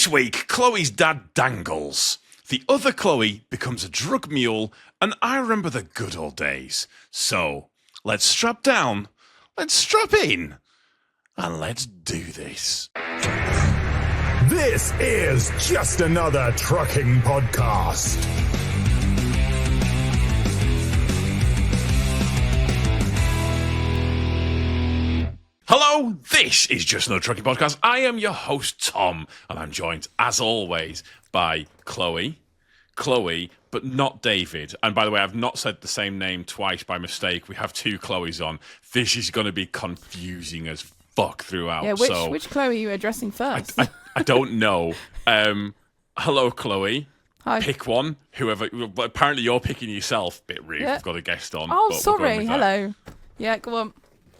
This week, Chloe's dad dangles. The other Chloe becomes a drug mule, and I remember the good old days. So, let's strap down, let's strap in, and let's do this. This is just another trucking podcast. Hello, this is Just Another Trucking Podcast. I am your host, Tom, and I'm joined, as always, by Chloe, but not David. And by the way, I've not said the same name twice by mistake. We have two Chloes on. This is going to be confusing as fuck throughout. Yeah, which Chloe are you addressing first? I don't know. Hello, Chloe. Hi. Pick one. Whoever. Apparently, you're picking yourself. Bit rude. Yeah. We've got a guest on. Oh, but sorry. Hello. Yeah, go on.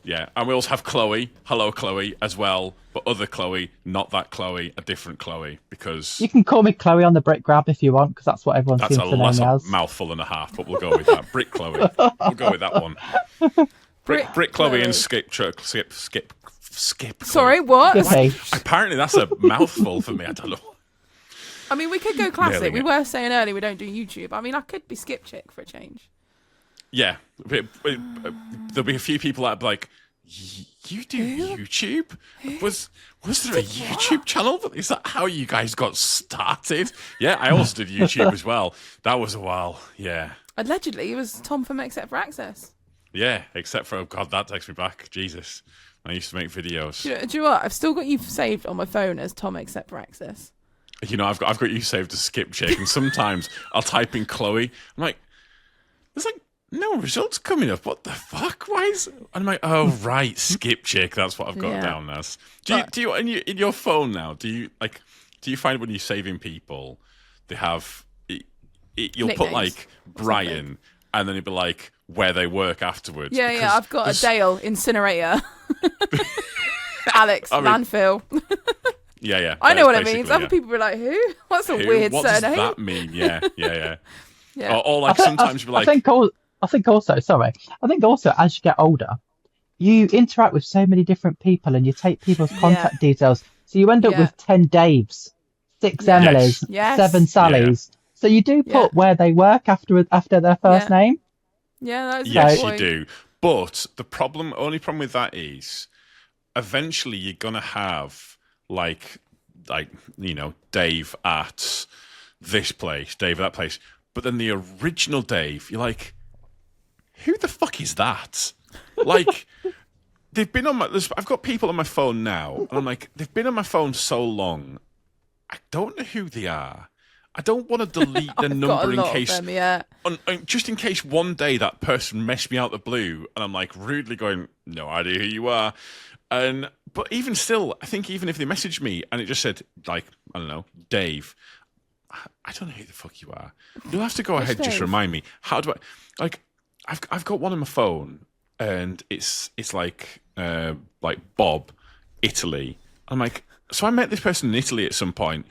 Yeah, and we also have Chloe. Hello, Chloe, as well. But other Chloe, not that Chloe, a different Chloe, because... You can call me Chloe on the brick grab if you want, because that's what everyone seems to know me as. That's a mouthful and a half, but we'll go with that. Brick Chloe. We'll go with that one. Brick Chloe and skip. Sorry, what? Okay. Apparently that's a mouthful for me. I don't know. I mean, we could go classic. We were saying earlier we don't do YouTube. I mean, I could be Skip Chick for a change. Yeah. There'll be a few people that are like, you do YouTube? Was there a YouTube channel? Is that how you guys got started? Yeah, I also did YouTube as well. That was a while, yeah. Allegedly, it was Tom from Except for Access. Yeah, except for, oh God, that takes me back. Jesus. I used to make videos. Do you know what? I've still got you saved on my phone as Tom Except for Access. You know, I've got you saved as Skip Chick, and sometimes I'll type in Chloe. I'm like, there's like no results coming up. What the fuck? Why is? And I'm like, oh right, Skip Chick. That's what I've got down as. Do you in your phone now? Do you find when you're saving people, they have you'll nicknames put like Brian, and then it'll be like where they work afterwards. Yeah. I've got a Dale incinerator. Alex landfill. Yeah. I know what it means. Other people be like, "Who? What's a weird what surname?" What does that mean? Yeah. Yeah. Or like sometimes you'll be like, I think also, as you get older, you interact with so many different people and you take people's contact details. So you end up with 10 Daves, 6 Emilys, 7 Sallys. Yeah. So you do put where they work after their first name. Yeah, that's yes, you do. But the only problem with that is, eventually you're gonna have like you know, Dave at this place, Dave at that place. But then the original Dave, you're like, who the fuck is that? Like, they've been on I've got people on my phone now, and I'm like, they've been on my phone so long, I don't know who they are. I don't want to delete their number in case, just in case one day that person messed me out the blue, and I'm like rudely going, no idea who you are. But even still, I think even if they messaged me and it just said like, I don't know, Dave, I don't know who the fuck you are. You'll have to go ahead and just remind me. How do I like? I've got one on my phone, and it's like Bob, Italy. I'm like, so I met this person in Italy at some point.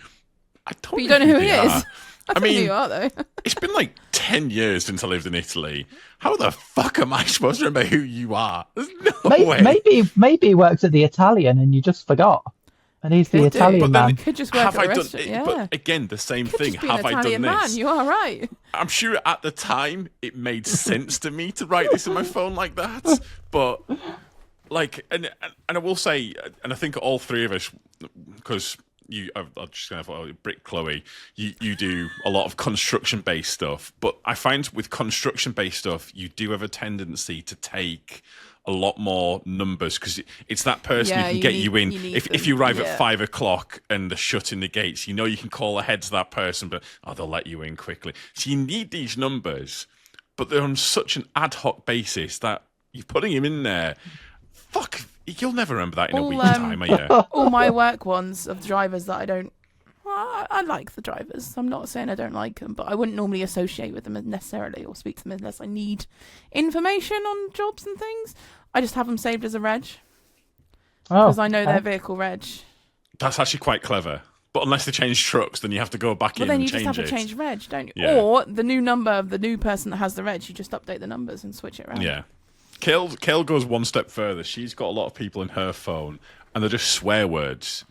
But you don't know who he is. I mean, who you are though. It's been like 10 years since I lived in Italy. How the fuck am I supposed to remember who you are? There's no way. Maybe he works at the Italian and you just forgot. And he's the Italian man. Could just work at the restaurant. But again, the same thing. Have I done man. this? You are right. I'm sure at the time it made sense to me to write this in my phone like that. But like, and I will say, and I think all three of us, because I'm just going to Brick Chloe, you do a lot of construction-based stuff. But I find with construction-based stuff, you do have a tendency to take a lot more numbers because it's that person who can get you in. If you arrive at 5 o'clock and they're shutting the gates, you know you can call ahead to that person, but they'll let you in quickly. So you need these numbers, but they're on such an ad hoc basis that you're putting him in there. Fuck, you'll never remember that in a week's time, are you? All my work ones of drivers that I don't. Well, I like the drivers. I'm not saying I don't like them, but I wouldn't normally associate with them necessarily or speak to them unless I need information on jobs and things. I just have them saved as a reg because I know their vehicle reg. That's actually quite clever. But unless they change trucks, then you have to go back in and change it. Well, then you just have to change reg, don't you? Yeah. Or the new number of the new person that has the reg, you just update the numbers and switch it around. Yeah. Kale goes one step further. She's got a lot of people in her phone, and they're just swear words.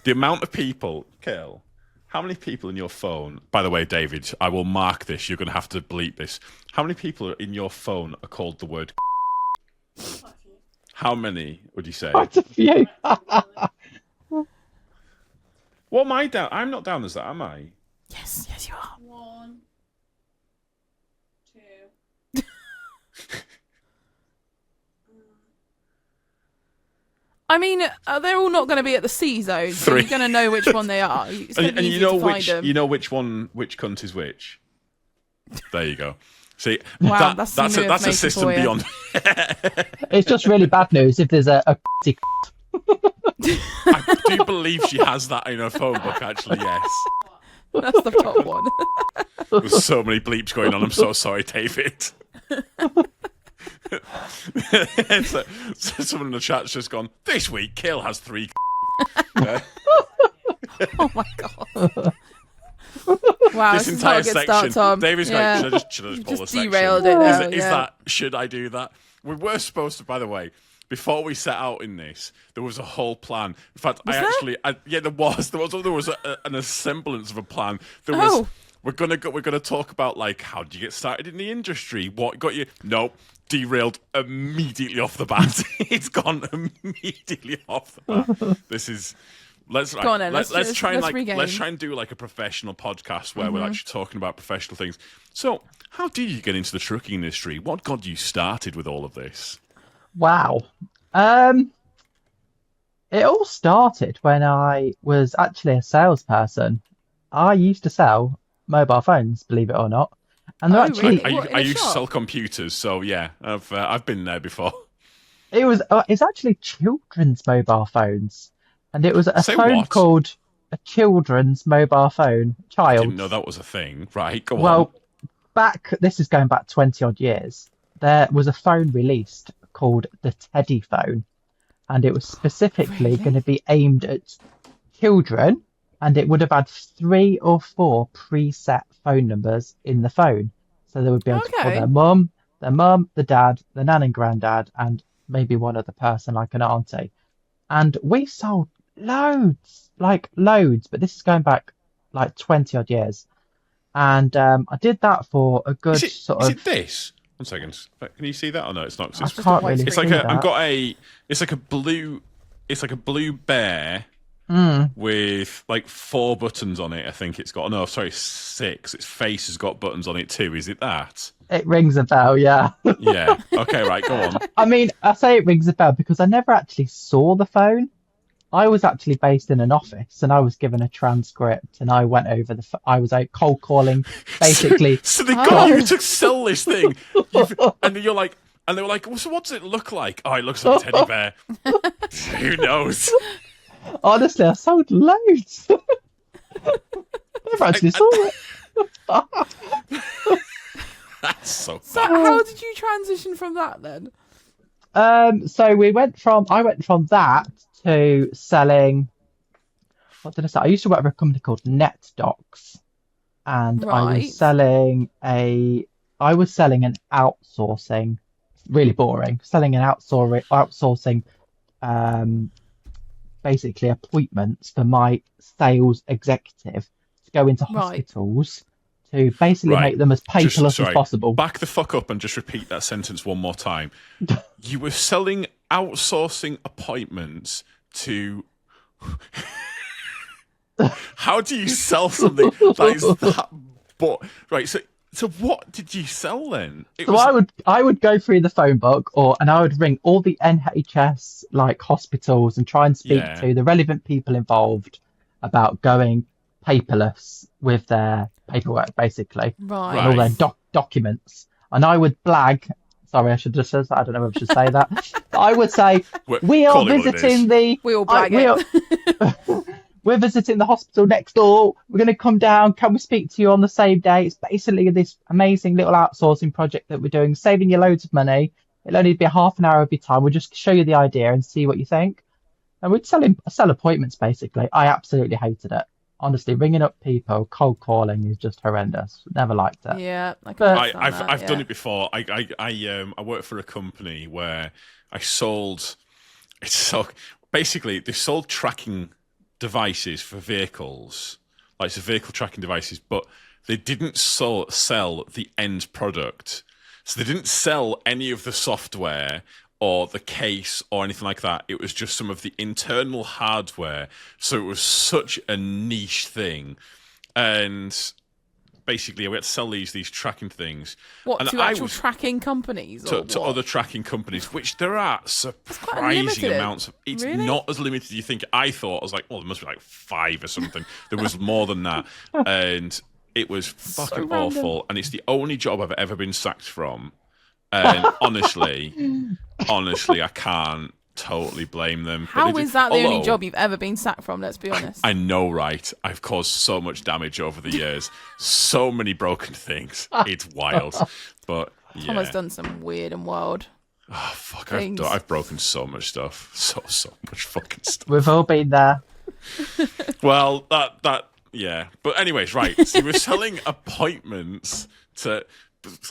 The amount of people, Kill, how many people in your phone, by the way, David, I will mark this, you're going to have to bleep this. How many people in your phone are called the word How many would you say? Quite a few. What am I down? I'm not down as that, am I? Yes, you are. 1, 2. I mean, they're all not going to be at the C zone, so 3. you're going to know which one they are. It's going to be easy to find them. You know which cunt is which. There you go. See, wow, that's a system beyond. It's just really bad news if there's a I do believe she has that in her phone book. Actually, yes. That's the top one. There's so many bleeps going on. I'm so sorry, David. so someone in the chat's just gone, this week, Kill has 3. Oh my god. Wow, this entire section. Start, David's going, should I just pull the section? Derailed it now, is that, should I do that? We were supposed to, by the way, before we set out in this, there was a whole plan. In fact, there was a semblance of a plan. There was. We're gonna talk about like how did you get started in the industry? What got you? Nope, derailed immediately off the bat. It's gone immediately off the bat. This is let's try and do like a professional podcast where we're actually talking about professional things. So, how did you get into the trucking industry? What got you started with all of this? Wow. It all started when I was actually a salesperson. I used to sell mobile phones, believe it or not. And they're actually really? I used to sell computers, so yeah, I've been there before. It's actually children's mobile phones, and it was a Say phone what? called a children's mobile phone. I didn't know that was a thing. Right, go on. Well, this is going back 20 odd years. There was a phone released called the Teddy phone, and it was specifically going to be aimed at children. And it would have had 3 or 4 preset phone numbers in the phone. So they would be able to call their mum, the dad, the nan and granddad, and maybe one other person like an auntie. And we sold loads, but this is going back like 20 odd years. And I did that for a good Is it this? 1 second. Can you see that or no? It's not. I can't really it's see like that. it's like a blue bear. With like 4 buttons on it, I think it's got. No, sorry, 6. Its face has got buttons on it too. Is it that? It rings a bell, yeah. Yeah. Okay, right. Go on. I mean, I say it rings a bell because I never actually saw the phone. I was actually based in an office, and I was given a transcript, and I went over I was out cold calling, basically. So they got you to sell this thing, and you're like, and they were like, well, so what does it look like? Oh, it looks like a teddy bear. Who knows? Honestly, I sold loads. Never actually saw it. That's so So bad. how did you transition from that then? So I went from that to selling. What did I sell? I used to work for a company called NetDocs, and I was selling an outsourcing. Really boring. Selling an outsourcing. Basically appointments for my sales executive to go into hospitals to basically make them as paperless as possible. Back the fuck up and just repeat that sentence one more time. You were selling outsourcing appointments to... How do you sell something that is that... Right, so what did you sell then? I would go through the phone book and I would ring all the NHS like hospitals and try and speak to the relevant people involved about going paperless with their paperwork, basically. Right. And all their documents. And I would blag. Sorry, I should just say that. I don't know if I should say that. I would say, we are visiting the... We all blag it. We're visiting the hospital next door. We're going to come down. Can we speak to you on the same day? It's basically this amazing little outsourcing project that we're doing, saving you loads of money. It'll only be a half an hour of your time. We'll just show you the idea and see what you think. And we'd sell appointments, basically. I absolutely hated it. Honestly, ringing up people, cold calling is just horrendous. Never liked it. Yeah, I've done it before. I worked for a company where I sold. Basically, they sold tracking devices for vehicles, like so vehicle tracking devices, but they didn't sell the end product. So they didn't sell any of the software or the case or anything like that. It was just some of the internal hardware. So it was such a niche thing. And basically, we had to sell these tracking things. What, and to actual tracking companies? To other tracking companies, which there are surprising amounts of. It's really? Not as limited as you think. I thought, I was like, oh, there must be like 5 or something. There was more than that. And it was fucking awful. And it's the only job I've ever been sacked from. And honestly, I can't totally blame them. How is that the only job you've ever been sacked from? Let's be honest. I know, right? I've caused so much damage over the years. So many broken things. It's wild. But yeah. Tom has done some weird and wild. Oh fuck! I've broken so much stuff. So much fucking stuff. We've all been there. Well, that yeah. But anyways, right. So you were selling appointments to.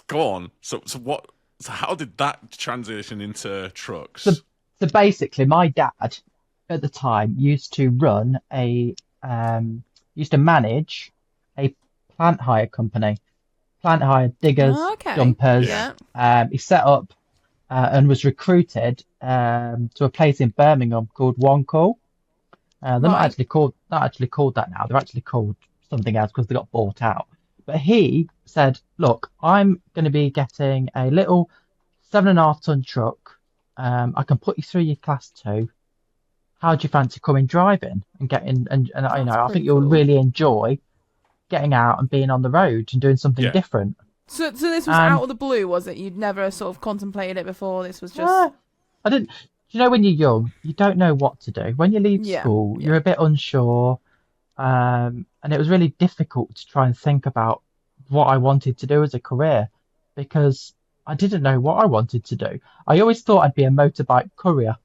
Go on. So what? So how did that transition into trucks? So basically, my dad at the time used to manage a plant hire company, plant hire diggers, dumpers. Yeah. He set up and was recruited to a place in Birmingham called One Call. They're not actually called that now. They're actually called something else because they got bought out. But he said, "Look, I'm going to be getting a little 7.5-ton truck. I can put you through your class 2. How do you fancy coming driving and getting and I think you'll really enjoy getting out and being on the road and doing something different." So this was out of the blue, was it? You'd never sort of contemplated it before. This was just. I didn't. You know, when you're young, you don't know what to do. When you leave school, you're a bit unsure, and it was really difficult to try and think about what I wanted to do as a career because I didn't know what I wanted to do. I always thought I'd be a motorbike courier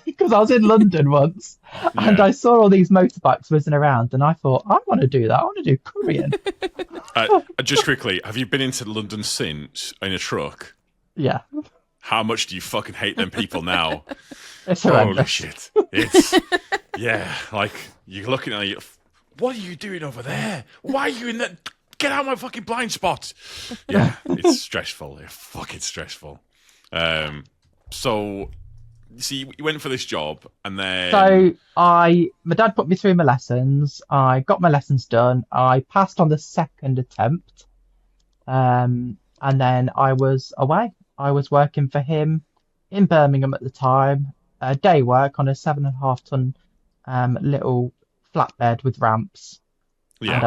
because I was in London once and I saw all these motorbikes whizzing around and I thought, I want to do that. I want to do couriering. Just quickly, have you been into London since in a truck? Yeah. How much do you fucking hate them people now? It's holy shit. It's, like, you're looking at it, what are you doing over there? Why are you in that? Get out of my fucking blind spot. Yeah, it's stressful. It's fucking stressful. So, see, you went for this job and then... So, my dad put me through my lessons. I got my lessons done. I passed on the second attempt. And then I was away. I was working for him in Birmingham at the time. Day work on a 7.5-ton little flatbed with ramps. Yeah. And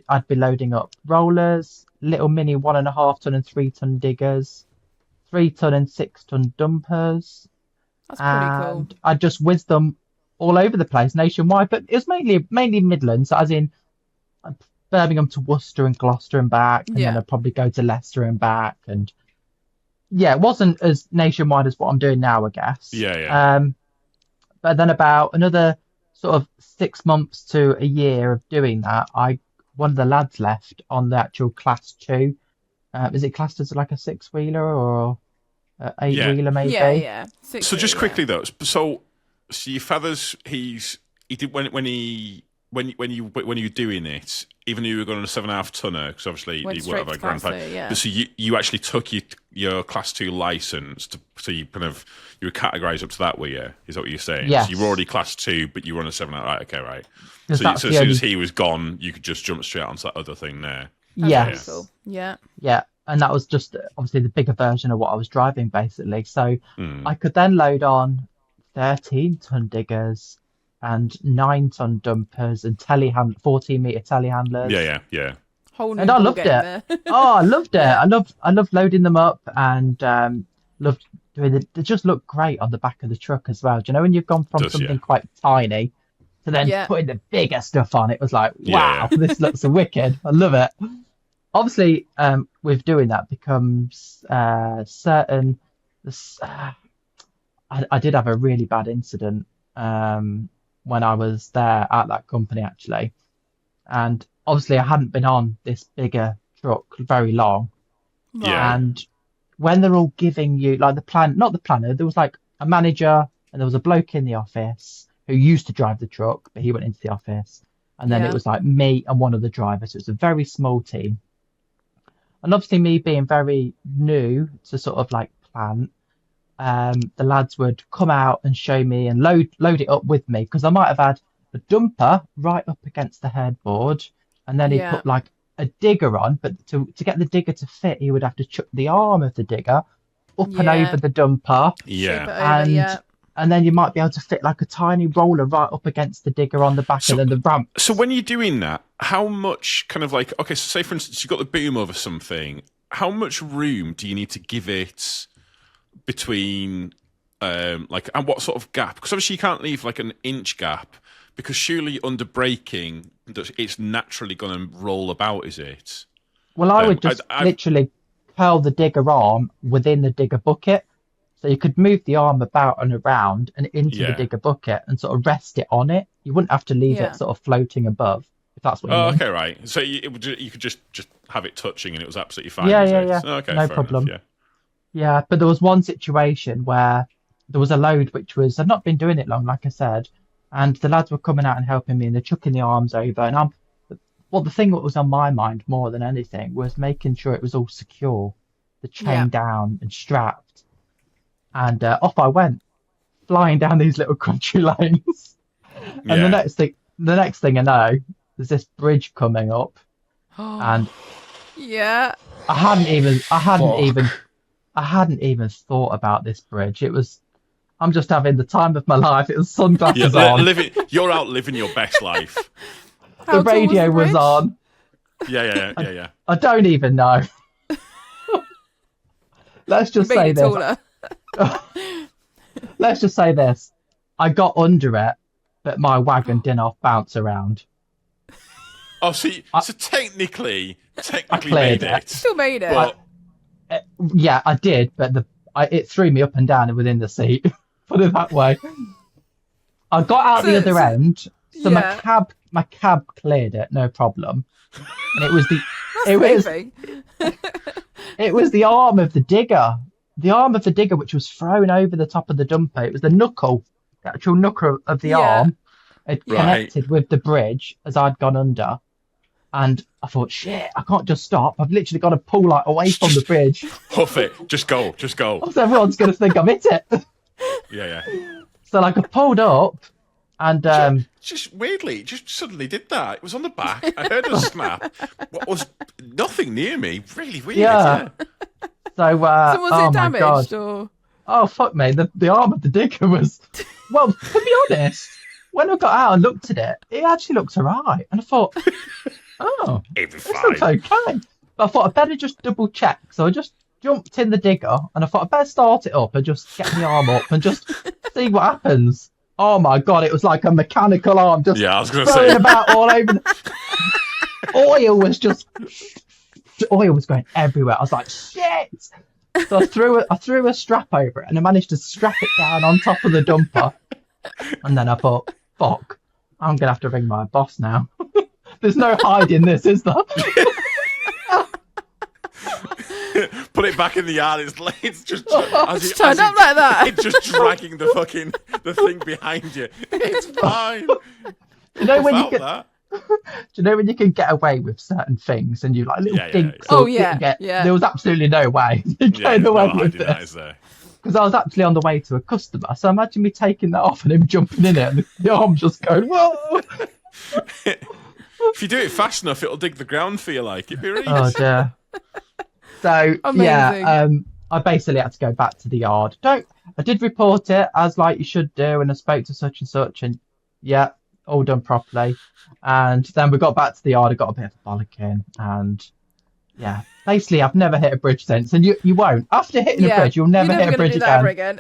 I'd be loading up rollers, little mini 1.5-ton and 3-ton diggers, 3-ton and 6-ton dumpers. That's pretty cool. I'd just whiz them all over the place nationwide, but it was mainly Midlands, as in Birmingham to Worcester and Gloucester and back, and then I'd probably go to Leicester and back, and it wasn't as nationwide as what I'm doing now, I guess. Yeah. But then about another sort of 6 months to a year of doing that, one of the lads left on the actual class 2. Is it classed as like a 6-wheeler or 8-wheeler maybe? Yeah. So just quickly though, so your father's he did when you were doing it, even though you were going on a 7.5 tonner, because obviously Went you were grandfather. So you actually took your class 2 license so you were categorised up to that, were you? Is that what you're saying? Yes. So you were already class 2, but you were on a 7.5. Right, okay, right. So as soon as he was gone, you could just jump straight onto that other thing there. Yes. Cool. Yeah. Yeah. And that was just obviously the bigger version of what I was driving, basically. So I could then load on 13-ton diggers and 9-ton dumpers and 14-meter telehandlers. Yeah. And I loved it. I loved it. I loved loading them up and loved doing it. They just look great on the back of the truck as well. Do you know when you've gone from something quite tiny to then putting the bigger stuff on? It was like, wow, this looks wicked. I love it. Obviously, with doing that becomes certain. I did have a really bad incident when I was there at that company, actually. And obviously, I hadn't been on this bigger truck very long. Yeah. And when they're all giving you, like not the planner, there was like a manager and there was a bloke in the office. who used to drive the truck, but he went into the office. And then it was like me and one of the drivers. So it was a very small team. And obviously me being very new to sort of like plant, the lads would come out and show me and load it up with me, because I might have had a dumper right up against the headboard, and then he put like a digger on, but to get the digger to fit, he would have to chuck the arm of the digger up and over the dumper. And then you might be able to fit like a tiny roller right up against the digger on the back, and then the ramp. So when you're doing that, how much kind of like, okay, so say for instance, you've got the boom over something, how much room do you need to give it between, like, and what sort of gap? Because obviously you can't leave like an inch gap, because surely under braking, it's naturally going to roll about, is it? Well, I would just literally curl the digger arm within the digger bucket. So you could move the arm about and around and into the digger bucket and sort of rest it on it. You wouldn't have to leave it sort of floating above, if that's what you mean. Okay, right. So you could just have it touching and it was absolutely fine. Yeah. Okay, no problem. Enough, yeah, but there was one situation where there was a load which was, I've not been doing it long, like I said, and the lads were coming out and helping me, and they're chucking the arms over. And the thing that was on my mind more than anything was making sure it was all secure, the chain down and strapped. And off I went, flying down these little country lanes. And the next thing I know, there's this bridge coming up, and I hadn't even thought about this bridge. I'm just having the time of my life. It was sunglasses on. You're out living your best life. The radio was on. Yeah. I don't even know. Let's just say this. Let's just say this. I got under it, but my wagon didn't bounce around. Oh, so technically I cleared made it. Still made it. But... yeah, I did, but it threw me up and down within the seat. Put it that way. I got out the other end, so my cab cleared it, no problem. And it was it was the arm of the digger. The arm of the digger, which was thrown over the top of the dumper. It was the actual knuckle of the arm, had connected with the bridge as I'd gone under. And I thought, shit, I can't just stop. I've literally got to pull like away from the bridge. Huff it. Just go. Else everyone's going to think I've hit it. Yeah. So like I pulled up and... just weirdly, just suddenly did that. It was on the back. I heard a snap. What was nothing near me. Really weird. Yeah. So was it damaged? Or... Oh, fuck me. The arm of the digger was... Well, to be honest, when I got out and looked at it actually looked all right. And I thought, this looks okay. But I thought I'd better just double check. So I just jumped in the digger and I thought I'd better start it up and just get my arm up and just see what happens. Oh my God, it was like a mechanical arm just I was going to say about all over. Oil was going everywhere. I was like, shit. So I threw a strap over it and I managed to strap it down on top of the dumper. And then I thought, fuck, I'm going to have to ring my boss now. There's no hiding this, is there? Put it back in the yard. It's just turned up like that. It's just dragging the thing behind you. It's fine. You know when you get... Do you know when you can get away with certain things and you like little dinks? There was absolutely no way getting away with this. Because I was actually on the way to a customer, so imagine me taking that off and him jumping in it and the arm just going, whoa! If you do it fast enough, it'll dig the ground for you, like it'd be really Oh dear. So amazing. I basically had to go back to the yard. I did report it as like you should do, and I spoke to such and such, and all done properly. And then we got back to the yard. I got a bit of a bollocking, and basically I've never hit a bridge since, and you won't. After hitting a bridge, you'll never hit a bridge again.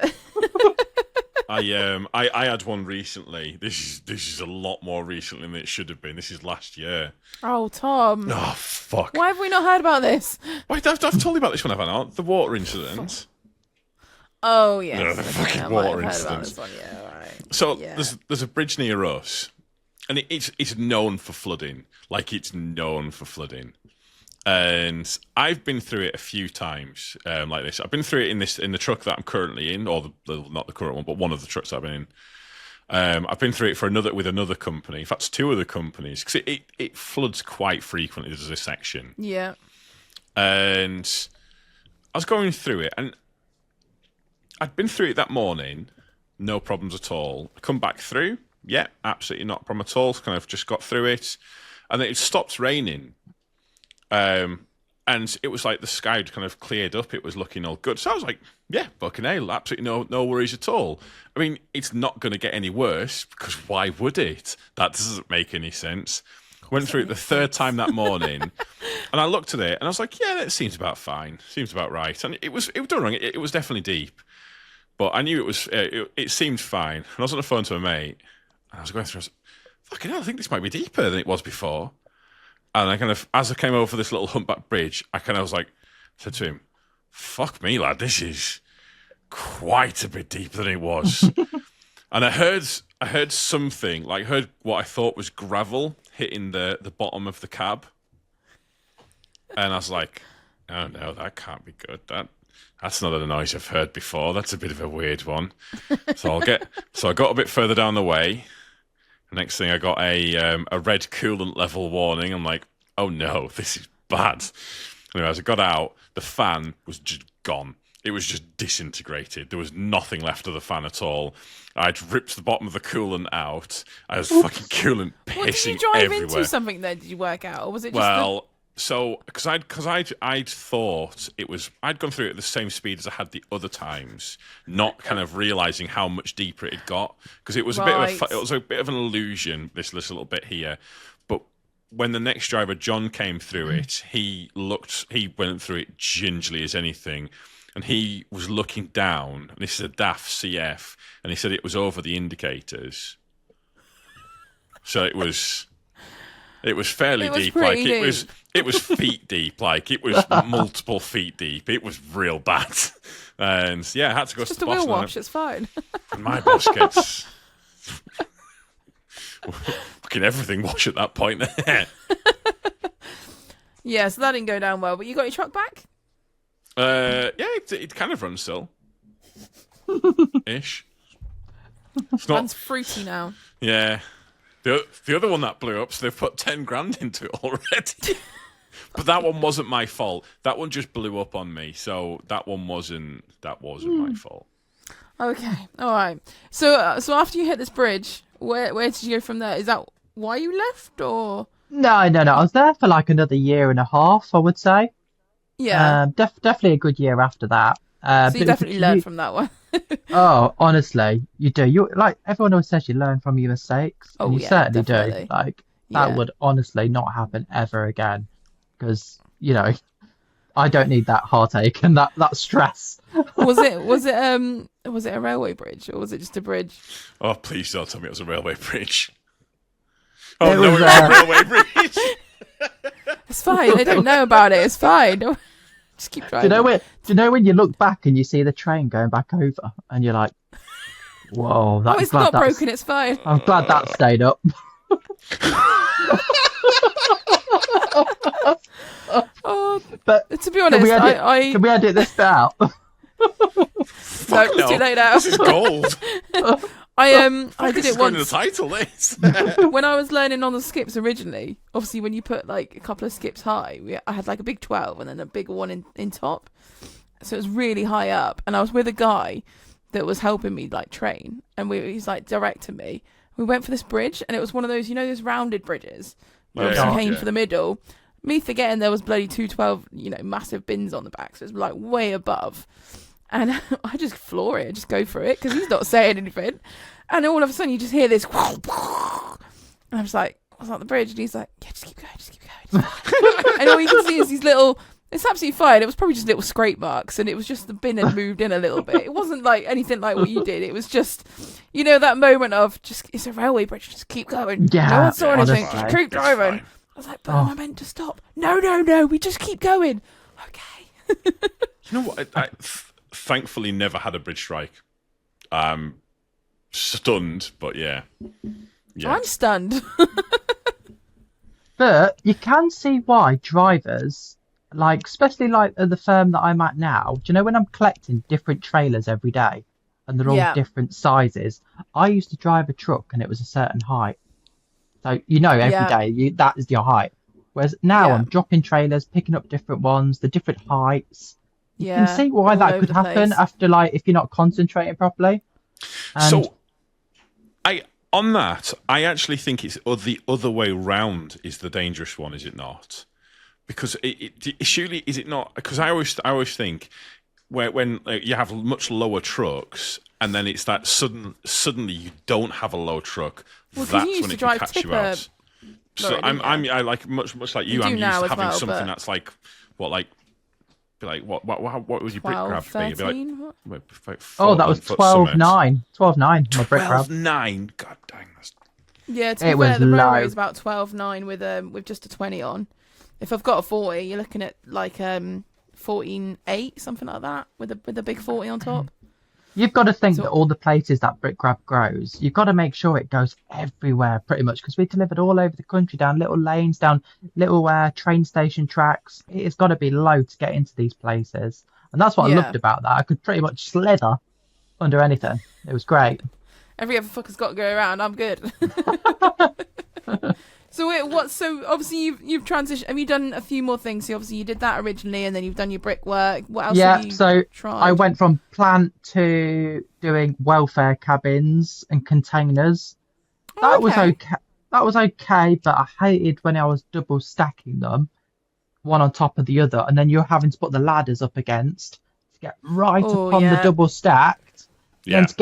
I had one recently. This is a lot more recently than it should have been. This is last year. Oh, Tom. Oh, fuck. Why have we not heard about this? Wait, I've told you about this one, haven't I? The water incident. Oh, yes. No, the fucking water incident. Right. So there's a bridge near us, and it's known for flooding. Like, it's known for flooding. And I've been through it a few times like this. I've been through it in the truck that I'm currently in, or not the current one, but one of the trucks I've been in. I've been through it with another company. In fact, two other companies, because it floods quite frequently. There's a section. Yeah. And I was going through it, and I'd been through it that morning, no problems at all. I come back through, yeah, absolutely not a problem at all. Kind of just got through it, and then it stopped raining. And it was like the sky had kind of cleared up. It was looking all good. So I was like, yeah, fucking hell, absolutely no worries at all. I mean, it's not going to get any worse, because why would it? That doesn't make any sense. Went through it the third time that morning, and I looked at it, and I was like, yeah, that seems about fine. Seems about right. And it was done wrong. It was definitely deep. But I knew it seemed fine. And I was on the phone to a mate, and I was going through, I was like, fucking hell, I think this might be deeper than it was before. And I kind of, as I came over this little humpback bridge, I kind of was like, said to him, fuck me, lad, this is quite a bit deeper than it was. And I heard something, like heard what I thought was gravel hitting the bottom of the cab. And I was like, oh no, that can't be good. That's not a noise I've heard before. That's a bit of a weird one. So I got a bit further down the way. Next thing, I got a red coolant level warning. I'm like, oh no, this is bad. Anyway, as I got out, the fan was just gone. It was just disintegrated. There was nothing left of the fan at all. I'd ripped the bottom of the coolant out. I was fucking coolant pissing everywhere. What, did you drive into something there? Did you work out, or was it just? So, because I'd thought it was, I'd gone through it at the same speed as I had the other times, not kind of realizing how much deeper it had got, because it was a bit of an illusion, this little bit here. But when the next driver John came through it, he went through it gingerly as anything, and he was looking down. And this is a DAF CF, and he said it was over the indicators. So it was fairly deep. Like it was feet deep. Like it was multiple feet deep. It was real bad. And yeah, I had to go to the boss. Just a wheel wash. It's fine. And my boss gets fucking everything wash at that point. Yeah, so that didn't go down well. But you got your truck back? Yeah, it kind of runs still, ish. It's not. Runs fruity now. Yeah. The other one that blew up, so they've put 10 grand into it already. But that one wasn't my fault. That one just blew up on me, so that wasn't my fault. Okay, all right. So after you hit this bridge, where did you go from there? Is that why you left, or? No. I was there for like another year and a half, I would say. Yeah. Definitely a good year after that. So you definitely learned from that one. Oh, honestly, you do. You like everyone always says you learn from your mistakes, and you certainly definitely do. Like that would honestly not happen ever again, because I don't need that heartache and that stress. Was it a railway bridge, or was it just a bridge? Oh, please don't tell me it was a railway bridge. Oh it no, was, it was a railway bridge. It's fine. They don't know about it. It's fine. Just keep driving. Do you know when you look back and you see the train going back over, and you're like, "Whoa, that's it's not broken. It's fine." I'm glad that stayed up. Oh, but to be honest, can we edit this bit out? No, it's too late now. This is gold. I did it once. The title is. When I was learning on the skips originally, obviously when you put like a couple of skips high, I had like a big 12 and then a bigger one in top. So it was really high up, and I was with a guy that was helping me like train, and he's like directing me. We went for this bridge, and it was one of those, those rounded bridges where you came for the middle. Me forgetting there was bloody 212, massive bins on the back, so it's like way above. And I just floor it, just go for it, because he's not saying anything. And all of a sudden, you just hear this. And I was like, what's on the bridge? And he's like, yeah, just keep going. And all you can see is these little, it's absolutely fine. It was probably just little scrape marks, and it was just the bin had moved in a little bit. It wasn't like anything like what you did. It was just, that moment of just, it's a railway bridge, just keep going. Yeah, no one saw anything, honestly. just keep driving. I was like, but am I meant to stop? No, we just keep going. Okay. You know what? I thankfully never had a bridge strike. Stunned, but yeah. I'm stunned. But you can see why drivers, like especially like at the firm that I'm at now, do you know when I'm collecting different trailers every day? and they're all different sizes. I used to drive a truck and it was a certain height. So, every day that is your height. Whereas now I'm dropping trailers, picking up different ones, the different heights. You can see why that could happen after, if you're not concentrating properly. And I actually think it's the other way round is the dangerous one, is it not? Because surely is it not? Because I always think when you have much lower trucks and then it's that suddenly you don't have a low truck, that's when it can catch you out. So I like much like you. I'm used to having something that's like what would your brick grab be? Like, that was 12.9. 12.9. My brick grab. 12.9. God dang. Yeah, to be fair, the railway is about 12.9 with just a 20 on. If I've got a 40, you're looking at 14.8, something like that, with a big 40 on top. You've got to think that all the places that brick grab grows, you've got to make sure it goes everywhere pretty much, because we delivered all over the country, down little lanes, down little train station tracks. It's got to be low to get into these places. And that's what I loved about that. I could pretty much slither under anything. It was great. Every other fucker's got to go around. I'm good. So obviously you've transitioned. Have you done a few more things? So obviously you did that originally, and then you've done your brickwork. What else have you tried? I went from plant to doing welfare cabins and containers. That was okay. That was okay, but I hated when I was double stacking them, one on top of the other, and then you're having to put the ladders up against to get right upon the double stacked. Yeah. And to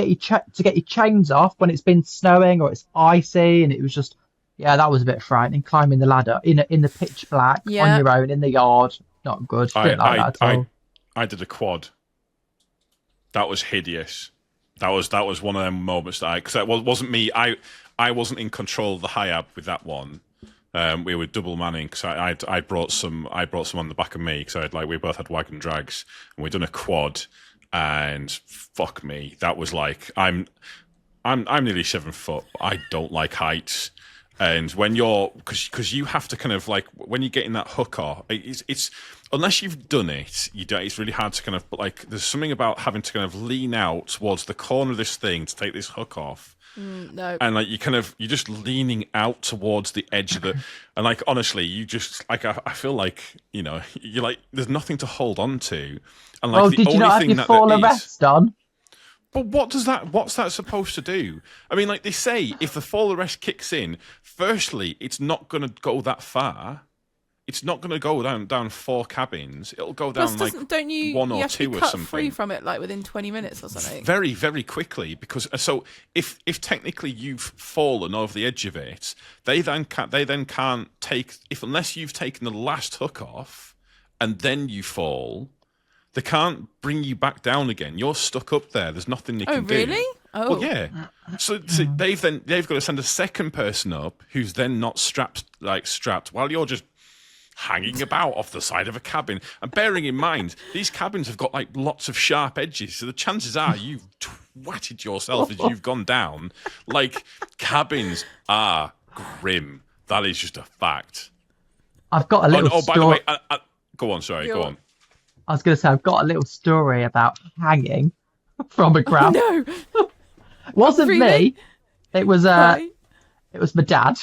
get your chains off when it's been snowing or it's icy, and it was just. Yeah, that was a bit frightening, climbing the ladder in the pitch black on your own in the yard. Not good. I did a quad. That was hideous. That was one of them moments because it wasn't me. I wasn't in control of the high-ab with that one. We were double manning because I brought some on the back of me because we both had wagon drags and we'd done a quad, and fuck me, that was like I'm nearly 7 foot. I don't like heights. And when you're, because you have to kind of when you're getting that hook off, it's unless you've done it, it's really hard to kind of there's something about having to kind of lean out towards the corner of this thing to take this hook off. No. And you're just leaning out towards the edge of the, and honestly, you just I feel you're there's nothing to hold on to. And did you not have your fall arrest on? But what's that supposed to do? I mean, they say, if the fall arrest kicks in, firstly, it's not going to go that far. It's not going to go down 4 cabins. It'll go down don't you, one you or have two to be or cut something. Free from it within 20 minutes or something. Very, very quickly, because so if technically you've fallen over the edge of it, they then can't take unless you've taken the last hook off and then you fall. They can't bring you back down again. You're stuck up there. There's nothing they can do. Oh, really? Oh. Well, yeah. So they've got to send a second person up who's then not strapped while you're just hanging about off the side of a cabin. And bearing in mind, these cabins have got lots of sharp edges, so the chances are you've twatted yourself as you've gone down. Cabins are grim. That is just a fact. I've got a little story. By the way, go on. Sorry, go on. I was going to say, I've got a little story about hanging from a grab. Oh, no. It wasn't me. It was it was my dad.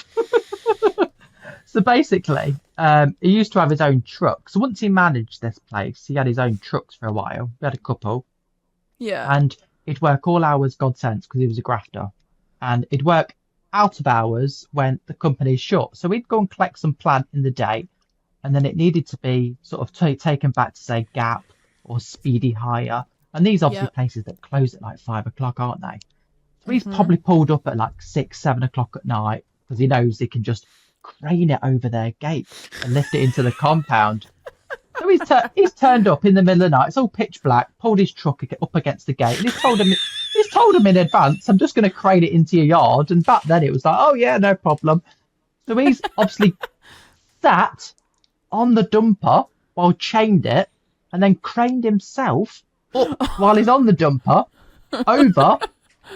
So basically, he used to have his own truck. So once he managed this place, he had his own trucks for a while. We had a couple. Yeah. And he'd work all hours, God sends, because he was a grafter. And he'd work out of hours when the company's shut. So we'd go and collect some plant in the day. And then it needed to be sort of taken back to, say, Gap or Speedy Hire. And these obviously places that close at 5 o'clock, aren't they? So he's probably pulled up at 6, 7 o'clock at night because he knows he can just crane it over their gate and lift it into the compound. So he's turned up in the middle of the night. It's all pitch black, pulled his truck up against the gate. And he's told him in advance, I'm just going to crane it into your yard. And back then it was oh, yeah, no problem. So he's obviously sat on the dumper while chained it and then craned himself up while he's on the dumper over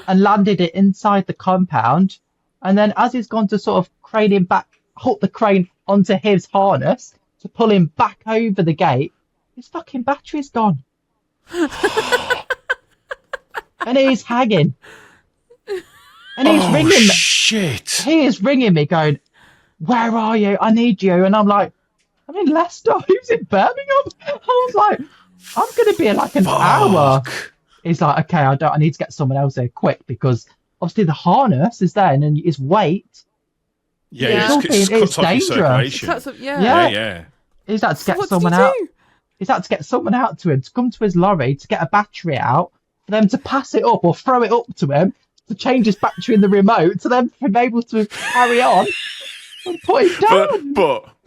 and landed it inside the compound. And then as he's gone to sort of crane him back, hook the crane onto his harness to pull him back over the gate, his fucking battery's gone. and he's hanging. And he's ringing me. Shit. He is ringing me going, where are you? I need you. And I'm like, I'm in Leicester. Who's in Birmingham? I was like, I'm going to be in like an hour. He's like, okay, I need to get someone else here quick because obviously the harness is there and then his weight. Yeah, it's dangerous. Yeah. He's had to get someone out. He's had to get someone out to him to come to his lorry to get a battery out for them to pass it up or throw it up to him to change his battery in the remote to then be able to carry on and put him down.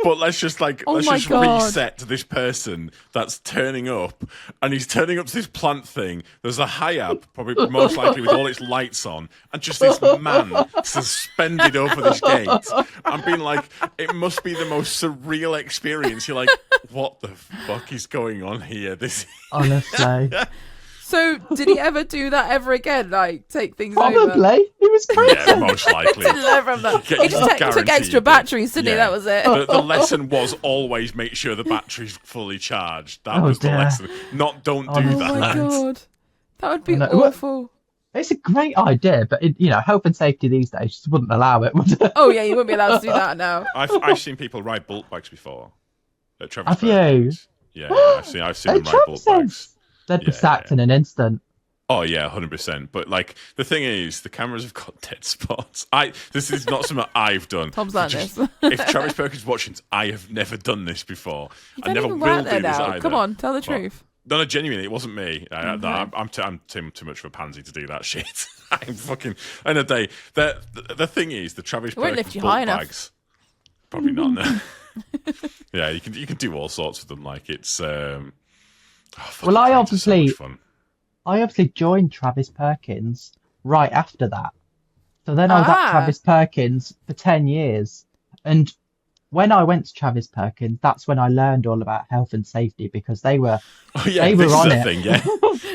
But let's just reset to this person that's turning up, and he's turning up to this plant thing. There's a Hiab, probably most likely with all its lights on, and just this man suspended over this gate. I'm being like, it must be the most surreal experience. You're like, what the fuck is going on here? Honestly. So, did he ever do that ever again? Like, take things over? Probably. He was crazy. Yeah, most likely. He just took extra batteries, didn't he? That was it. The lesson was always make sure the battery's fully charged. That was the lesson. Not don't do that. Oh, my God. That would be awful. It's a great idea, but, health and safety these days just wouldn't allow it, would it? Oh, yeah, you wouldn't be allowed to do that now. I've seen people ride bulk bikes before. At Travis Have Perkins. you? Yeah, I've seen them ride bulk bikes. They'd be sacked in an instant. Oh yeah, 100%. But like the thing is, the cameras have got dead spots. This is not something I've done. Tom's like this. If Travis Perkins is watching, I have never done this before. I never will do this either. Come on, tell the truth. No, genuinely, it wasn't me. I'm too much of a pansy to do that shit. I'm fucking. End of the day, the thing is, the Travis Perkins bulk bags. Probably not. No. Yeah, you can do all sorts of them. Like it's. I obviously joined Travis Perkins right after that. So then I was at Travis Perkins for 10 years. And when I went to Travis Perkins, that's when I learned all about health and safety because they were on it. Thing,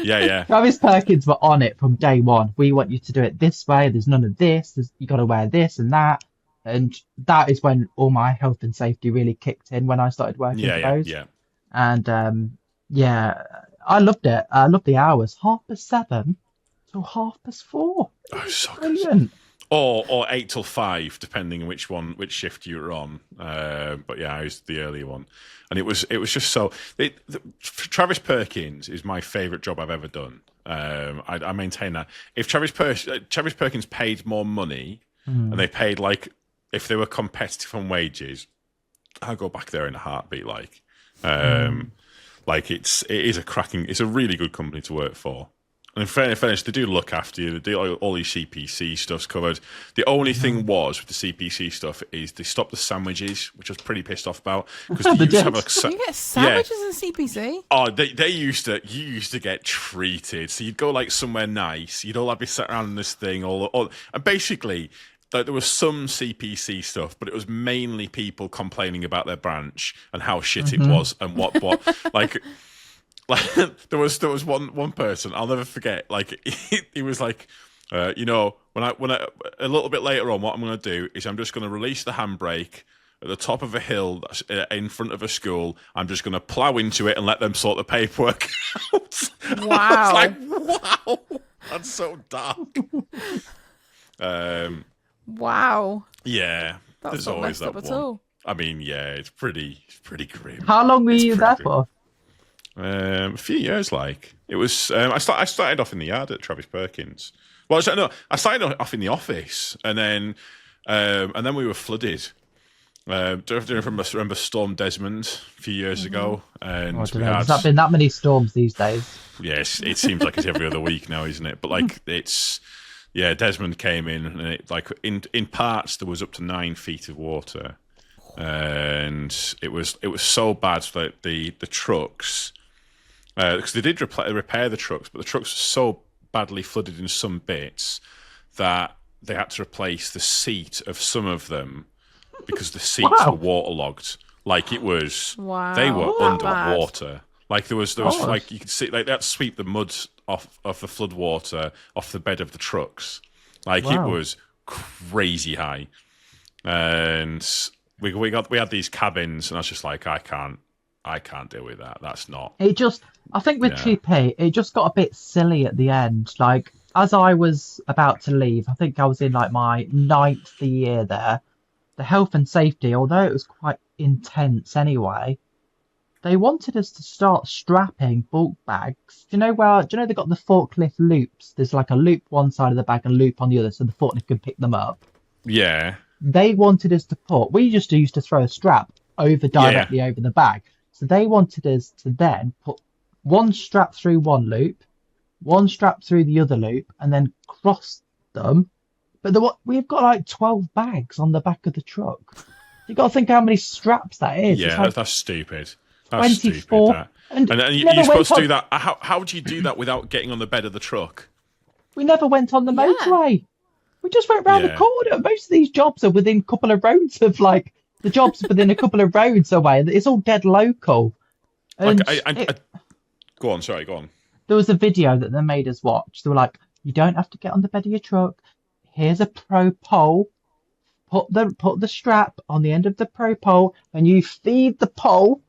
yeah. Travis Perkins were on it from day one. We want you to do it this way. There's none of this. You got to wear this and that. And that is when all my health and safety really kicked in when I started working for those. Yeah. And I loved it. I loved the hours. 7:30 till 4:30. Oh, so brilliant. Or 8 till 5, depending on which shift you were on. But yeah, I was the earlier one, and it was just so. Travis Perkins is my favourite job I've ever done. I maintain that. If Travis Perkins paid more money, and they paid like if they were competitive on wages, I'd go back there in a heartbeat. Like it is it's a really good company to work for. And in fairness, they do look after you. They do all these CPC stuff's covered. The only thing was with the CPC stuff is they stopped the sandwiches, which I was pretty pissed off about because they used to have you get sandwiches in CPC. Oh, you used to get treated. So you'd go like somewhere nice. You'd all be sat around in this thing, and basically. Like, there was some CPC stuff, but it was mainly people complaining about their branch and how shit it was and what like there was one person I'll never forget. Like he was like, when I a little bit later on, what I'm going to do is I'm just going to release the handbrake at the top of a hill that's in front of a school. I'm just going to plow into it and let them sort the paperwork out. Wow! I was like, wow, that's so dark. Wow. Yeah, that's there's not always messed that up one. at all. I mean, yeah, it's pretty grim. How long were you there for? A few years. Like it was. I started off in the yard at Travis Perkins. Well, I started off in the office, and then we were flooded. Do you remember Storm Desmond a few years ago? And Has that been that many storms these days? Yes, it seems like it's every other week now, isn't it? But like it's. Yeah, Desmond came in, and it, like in parts there was up to 9 feet of water, and it was so bad that the trucks, because they did repair the trucks, but the trucks were so badly flooded in some bits that they had to replace the seat of some of them because the seats were waterlogged. Like it was, they were underwater. Like there was like you could see like they had to sweep the mud off the flood water off the bed of the trucks. Like it was crazy high, and we had these cabins, and I was just like, I can't I can't deal with that. That's not. I think with TP, it just got a bit silly at the end. Like, as I was about to leave, I think I was in like my ninth year there. The health and safety, although it was quite intense anyway, they wanted us to start strapping bulk bags. Do you know they got the forklift loops? There's like a loop one side of the bag and a loop on the other so the forklift can pick them up. Yeah. They wanted us to we just used to throw a strap directly over the bag. So they wanted us to then put one strap through one loop, one strap through the other loop, and then cross them. But we've got like 12 bags on the back of the truck. You've got to think how many straps that is. Yeah, like that's stupid. That's 24. Stupid. And you're supposed to do that. How would you do that without getting on the bed of the truck? We never went on the motorway. We just went round the corner. Most of these jobs are within a couple of roads of like the jobs within a couple of roads away. It's all dead local. And go on. Sorry, go on. There was a video that they made us watch. They were like, "You don't have to get on the bed of your truck. Here's a pro pole. Put the strap on the end of the pro pole, and you feed the pole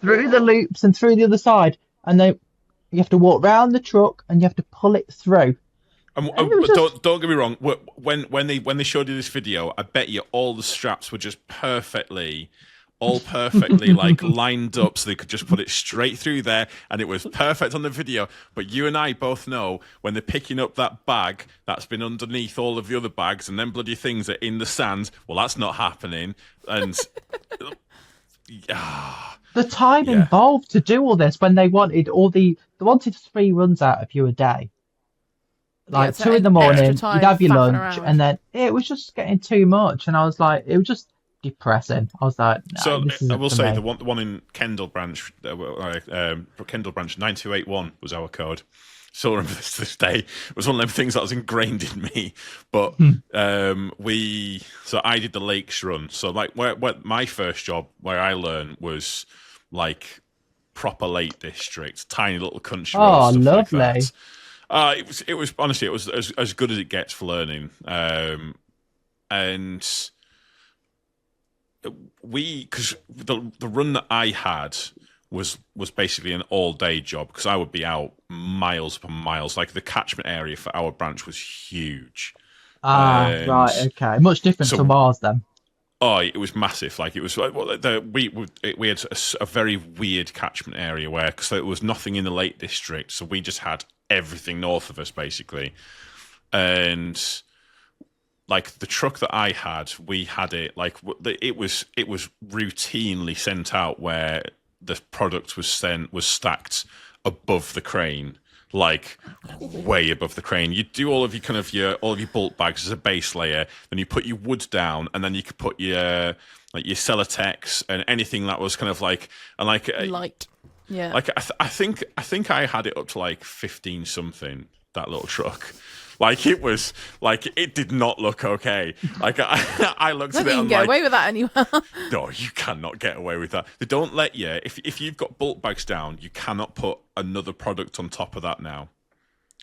through the loops and through the other side, and then you have to walk round the truck and you have to pull it through." Don't get me wrong. When they showed you this video, I bet you all the straps were just perfectly like lined up, so they could just put it straight through there, and it was perfect on the video. But you and I both know when they're picking up that bag that's been underneath all of the other bags, and then bloody things are in the sand. Well, that's not happening, and. The time involved to do all this when they wanted they wanted 3 runs out of you a day. Like 2 in the morning, you'd have your lunch, and then it was just getting too much. And I was like, it was just depressing. I was like, no, so this I will for say me. the one in Kendall Branch, Kendall Branch 9281 was our code. Still remember this day. It was one of them things that was ingrained in me. But I did the Lakes run. So like where my first job where I learned was like proper Lake District, tiny little country road, stuff lovely. like that. It was honestly, it was as good as it gets for learning. And because the run that I had was basically an all day job, because I would be out miles upon miles. Like the catchment area for our branch was huge. Right, okay, much different to ours then. Oh, it was massive. Like it was. We had a very weird catchment area where, because there was nothing in the Lake District, so we just had everything north of us basically. And like the truck that I had, we had it like it was routinely sent out where the product was stacked above the crane, like way above the crane. You do all of your bulk bags as a base layer, then you put your wood down, and then you could put your Celotex and anything that was kind of like light. Yeah. Like I think I had it up to like 15 something, that little truck. Like it was like it did not look okay. Like I looked at it. You can get away with that anywhere. No, you cannot get away with that. They don't let you. If you've got bulk bags down, you cannot put another product on top of that now.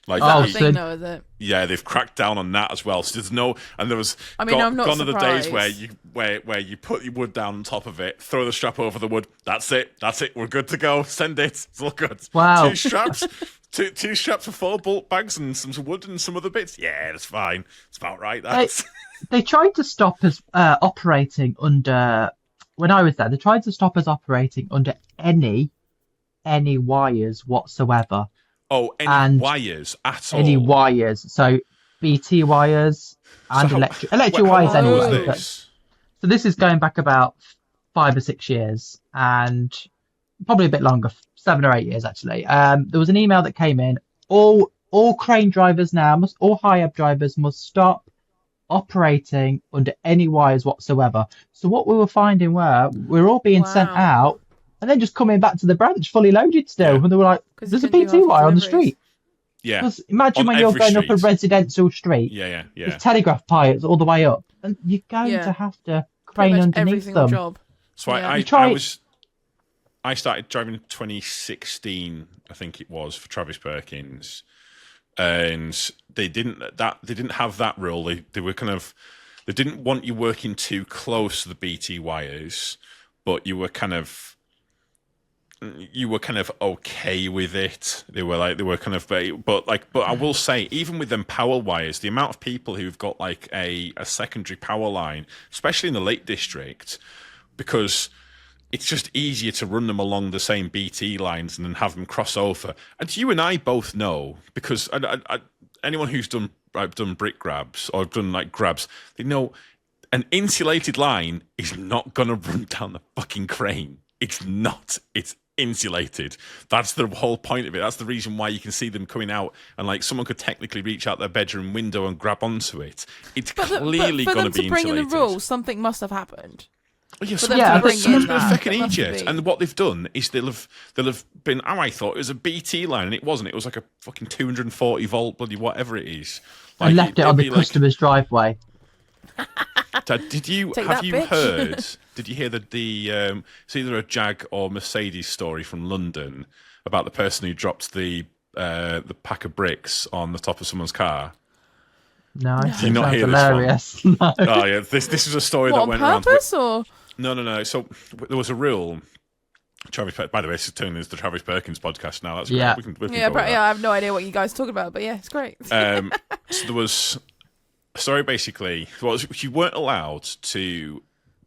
Like is it? Yeah, they've cracked down on that as well. So there's no, and there was. I mean, I'm not gone surprised. are the days where you put your wood down on top of it, throw the strap over the wood. That's it. We're good to go. Send it. It's all good. Wow. 2 straps. Two straps for 4 bulk bags and some wood and some other bits. Yeah, that's fine. It's about right. They tried to stop us operating under. When I was there, they tried to stop us operating under any wires whatsoever. Oh, any wires at all? Any wires. So BT wires and electric wires anyway. So this is going back about 5 or 6 years, and probably a bit longer, 7 or 8 years actually. There was an email that came in. All crane drivers now all high-up drivers must stop operating under any wires whatsoever. So what we were finding we're all being sent out and then just coming back to the branch fully loaded still. Yeah. And they were like, there's a BT wire on the street. Yeah. Because imagine when you're going up a residential street. Yeah. There's telegraph piles all the way up. And you're going to have to crane underneath them. Job. So I started driving in 2016, I think it was, for Travis Perkins. And they didn't have that rule. They were they didn't want you working too close to the BT wires, but you were kind of you were kind of okay with it. They were kind of, but I will say, even with them power wires, the amount of people who've got like a secondary power line, especially in the Lake District, because it's just easier to run them along the same BT lines and then have them cross over. And you and I both know, because anyone who's done brick grabs or done like grabs, they know an insulated line is not going to run down the fucking crane. It's not. It's insulated. That's the whole point of it. That's the reason why you can see them coming out, and like someone could technically reach out their bedroom window and grab onto it. It's clearly going to be insulated. For them to bring in the rules, something must have happened. Yes, someone's been a fucking idiot. And what they've done is they'll have been. Oh, I thought it was a BT line, and it wasn't. It was like a fucking 240 volt bloody whatever it is. Like, and left it on the customer's driveway. Dad, did you heard? Did you hear the it's either a Jag or Mercedes story from London about the person who dropped the pack of bricks on the top of someone's car? No, did you not hear hilarious. This one? No. Oh yeah, this is a story that went around. Or? No. So there was a rule. Travis, by the way, this is turning into the Travis Perkins podcast now. That's great. Yeah. We can I have no idea what you guys are talking about, but yeah, it's great. So there was a story basically. You weren't allowed to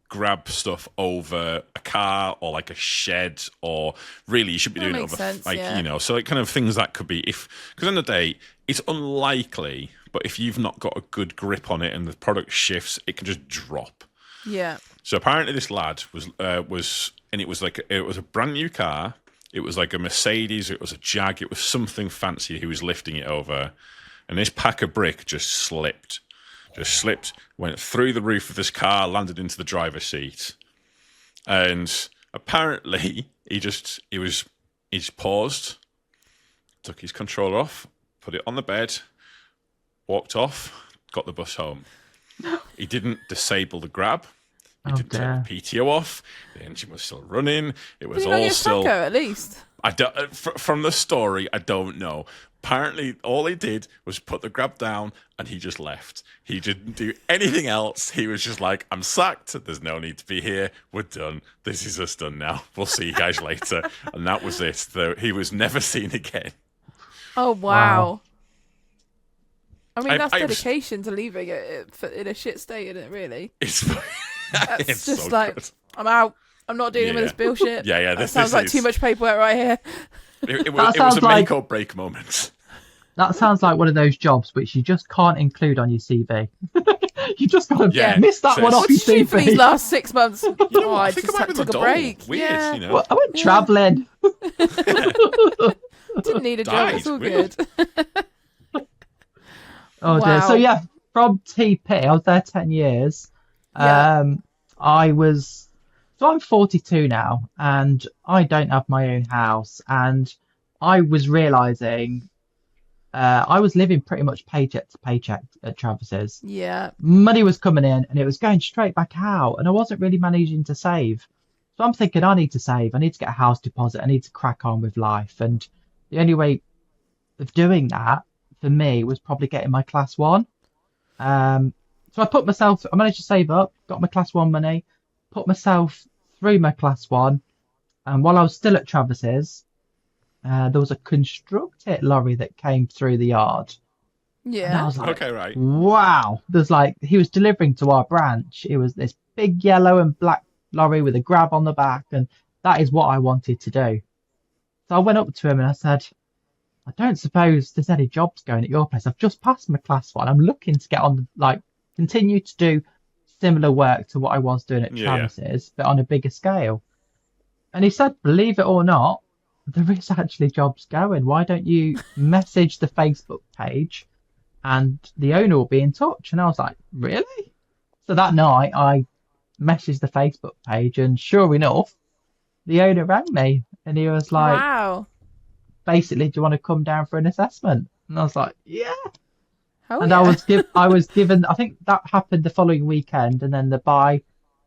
grab stuff over a car or like a shed, or really you should be doing it over so like kind of things that could be, because in the day it's unlikely, but if you've not got a good grip on it and the product shifts, it can just drop. Yeah. So apparently this lad was and it was a brand new car. It was like a Mercedes, it was a Jag, it was something fancy he was lifting it over, and this pack of brick just slipped, went through the roof of this car, landed into the driver's seat. And apparently he just paused, took his controller off, put it on the bed, walked off, got the bus home. He didn't disable the grab. He didn't turn the PTO off. The engine was still running. It was all still. At least. I don't, from the story, I don't know. Apparently, all he did was put the grab down and he just left. He didn't do anything else. He was just like, I'm sacked. There's no need to be here. We're done. This is us done now. We'll see you guys later. And that was it. He was never seen again. Oh, wow. I mean, that's dedication to leaving it in a shit state, isn't it, really? It's just so like, good. I'm out. I'm not dealing with this bullshit. Yeah. This sounds like too much paperwork right here. It was a make or break moment. That sounds like one of those jobs which you just can't include on your CV. You just got to miss that one off your CV. For these last 6 months, I just took a break. Weird, Well, I went travelling. Didn't need a job. It's all good. Oh dear. So from TP, I was there 10 years. I'm 42 now, and I don't have my own house. And I was realising I was living pretty much paycheck to paycheck at Travis's. Yeah. Money was coming in, and it was going straight back out, and I wasn't really managing to save. So I'm thinking, I need to save. I need to get a house deposit. I need to crack on with life. And the only way of doing that for me was probably getting my class 1. So I managed to save up, got my class 1 money, put myself through my class 1, and while I was still at Travis's, there was a construct-it lorry that came through the yard. Yeah. And I was like, okay, right. Wow. He was delivering to our branch. It was this big yellow and black lorry with a grab on the back, and that is what I wanted to do. So I went up to him and I said, I don't suppose there's any jobs going at your place. I've just passed my class 1. I'm looking to get on, continue to do similar work to what I was doing at Travis's, but on a bigger scale. And he said, believe it or not, there is actually jobs going. Why don't you message the Facebook page and the owner will be in touch? And I was like, really? So that night I messaged the Facebook page, and sure enough, the owner rang me and he was like, wow. Basically, do you want to come down for an assessment? And I was like, yeah. And I was given, I think that happened the following weekend, and then by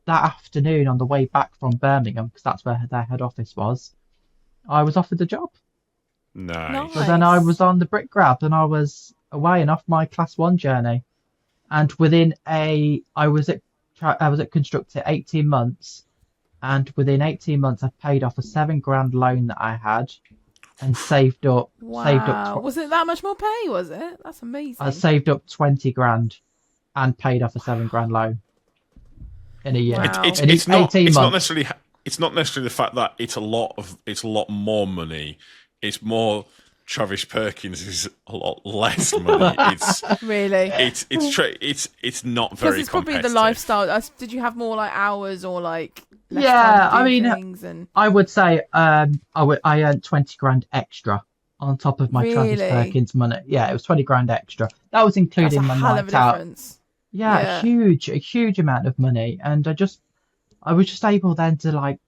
that afternoon on the way back from Birmingham, because that's where their head office was, I was offered a job. Nice. So then I was on the brick grab, and I was away and off my class 1 journey. And I was at Construct it 18 months, and within 18 months, I paid off a 7 grand loan that I had, and saved up. Wow. Was it that much more pay? Was it? That's amazing. I saved up 20 grand and paid off a 7 grand loan in a year. Wow. It's not 18 it's not months. necessarily the fact that it's a lot more money. It's more Travis Perkins is a lot less money. It's really. It's not very. Because it's probably the lifestyle. Did you have more like hours or like? Less Yeah, time I to do mean, things and... I would say I earned 20 grand extra on top of my Travis Really? Perkins money. Yeah, it was 20 grand extra. That was That's a including my hell of a night out. difference. Yeah, a huge amount of money, and I was just able then to like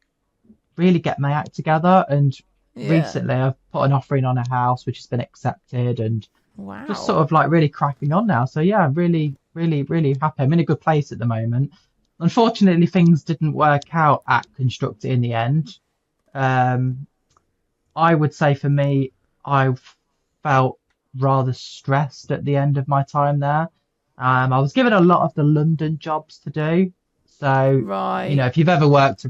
really get my act together. And Yeah. recently, I've put an offering on a house which has been accepted, and Wow. just sort of like really cracking on now. So yeah, I'm really, really, really happy. I'm in a good place at the moment. Unfortunately, things didn't work out at Construct in the end. I would say for me, I felt rather stressed at the end of my time there. I was given a lot of the London jobs to do. So, Right. if you've ever worked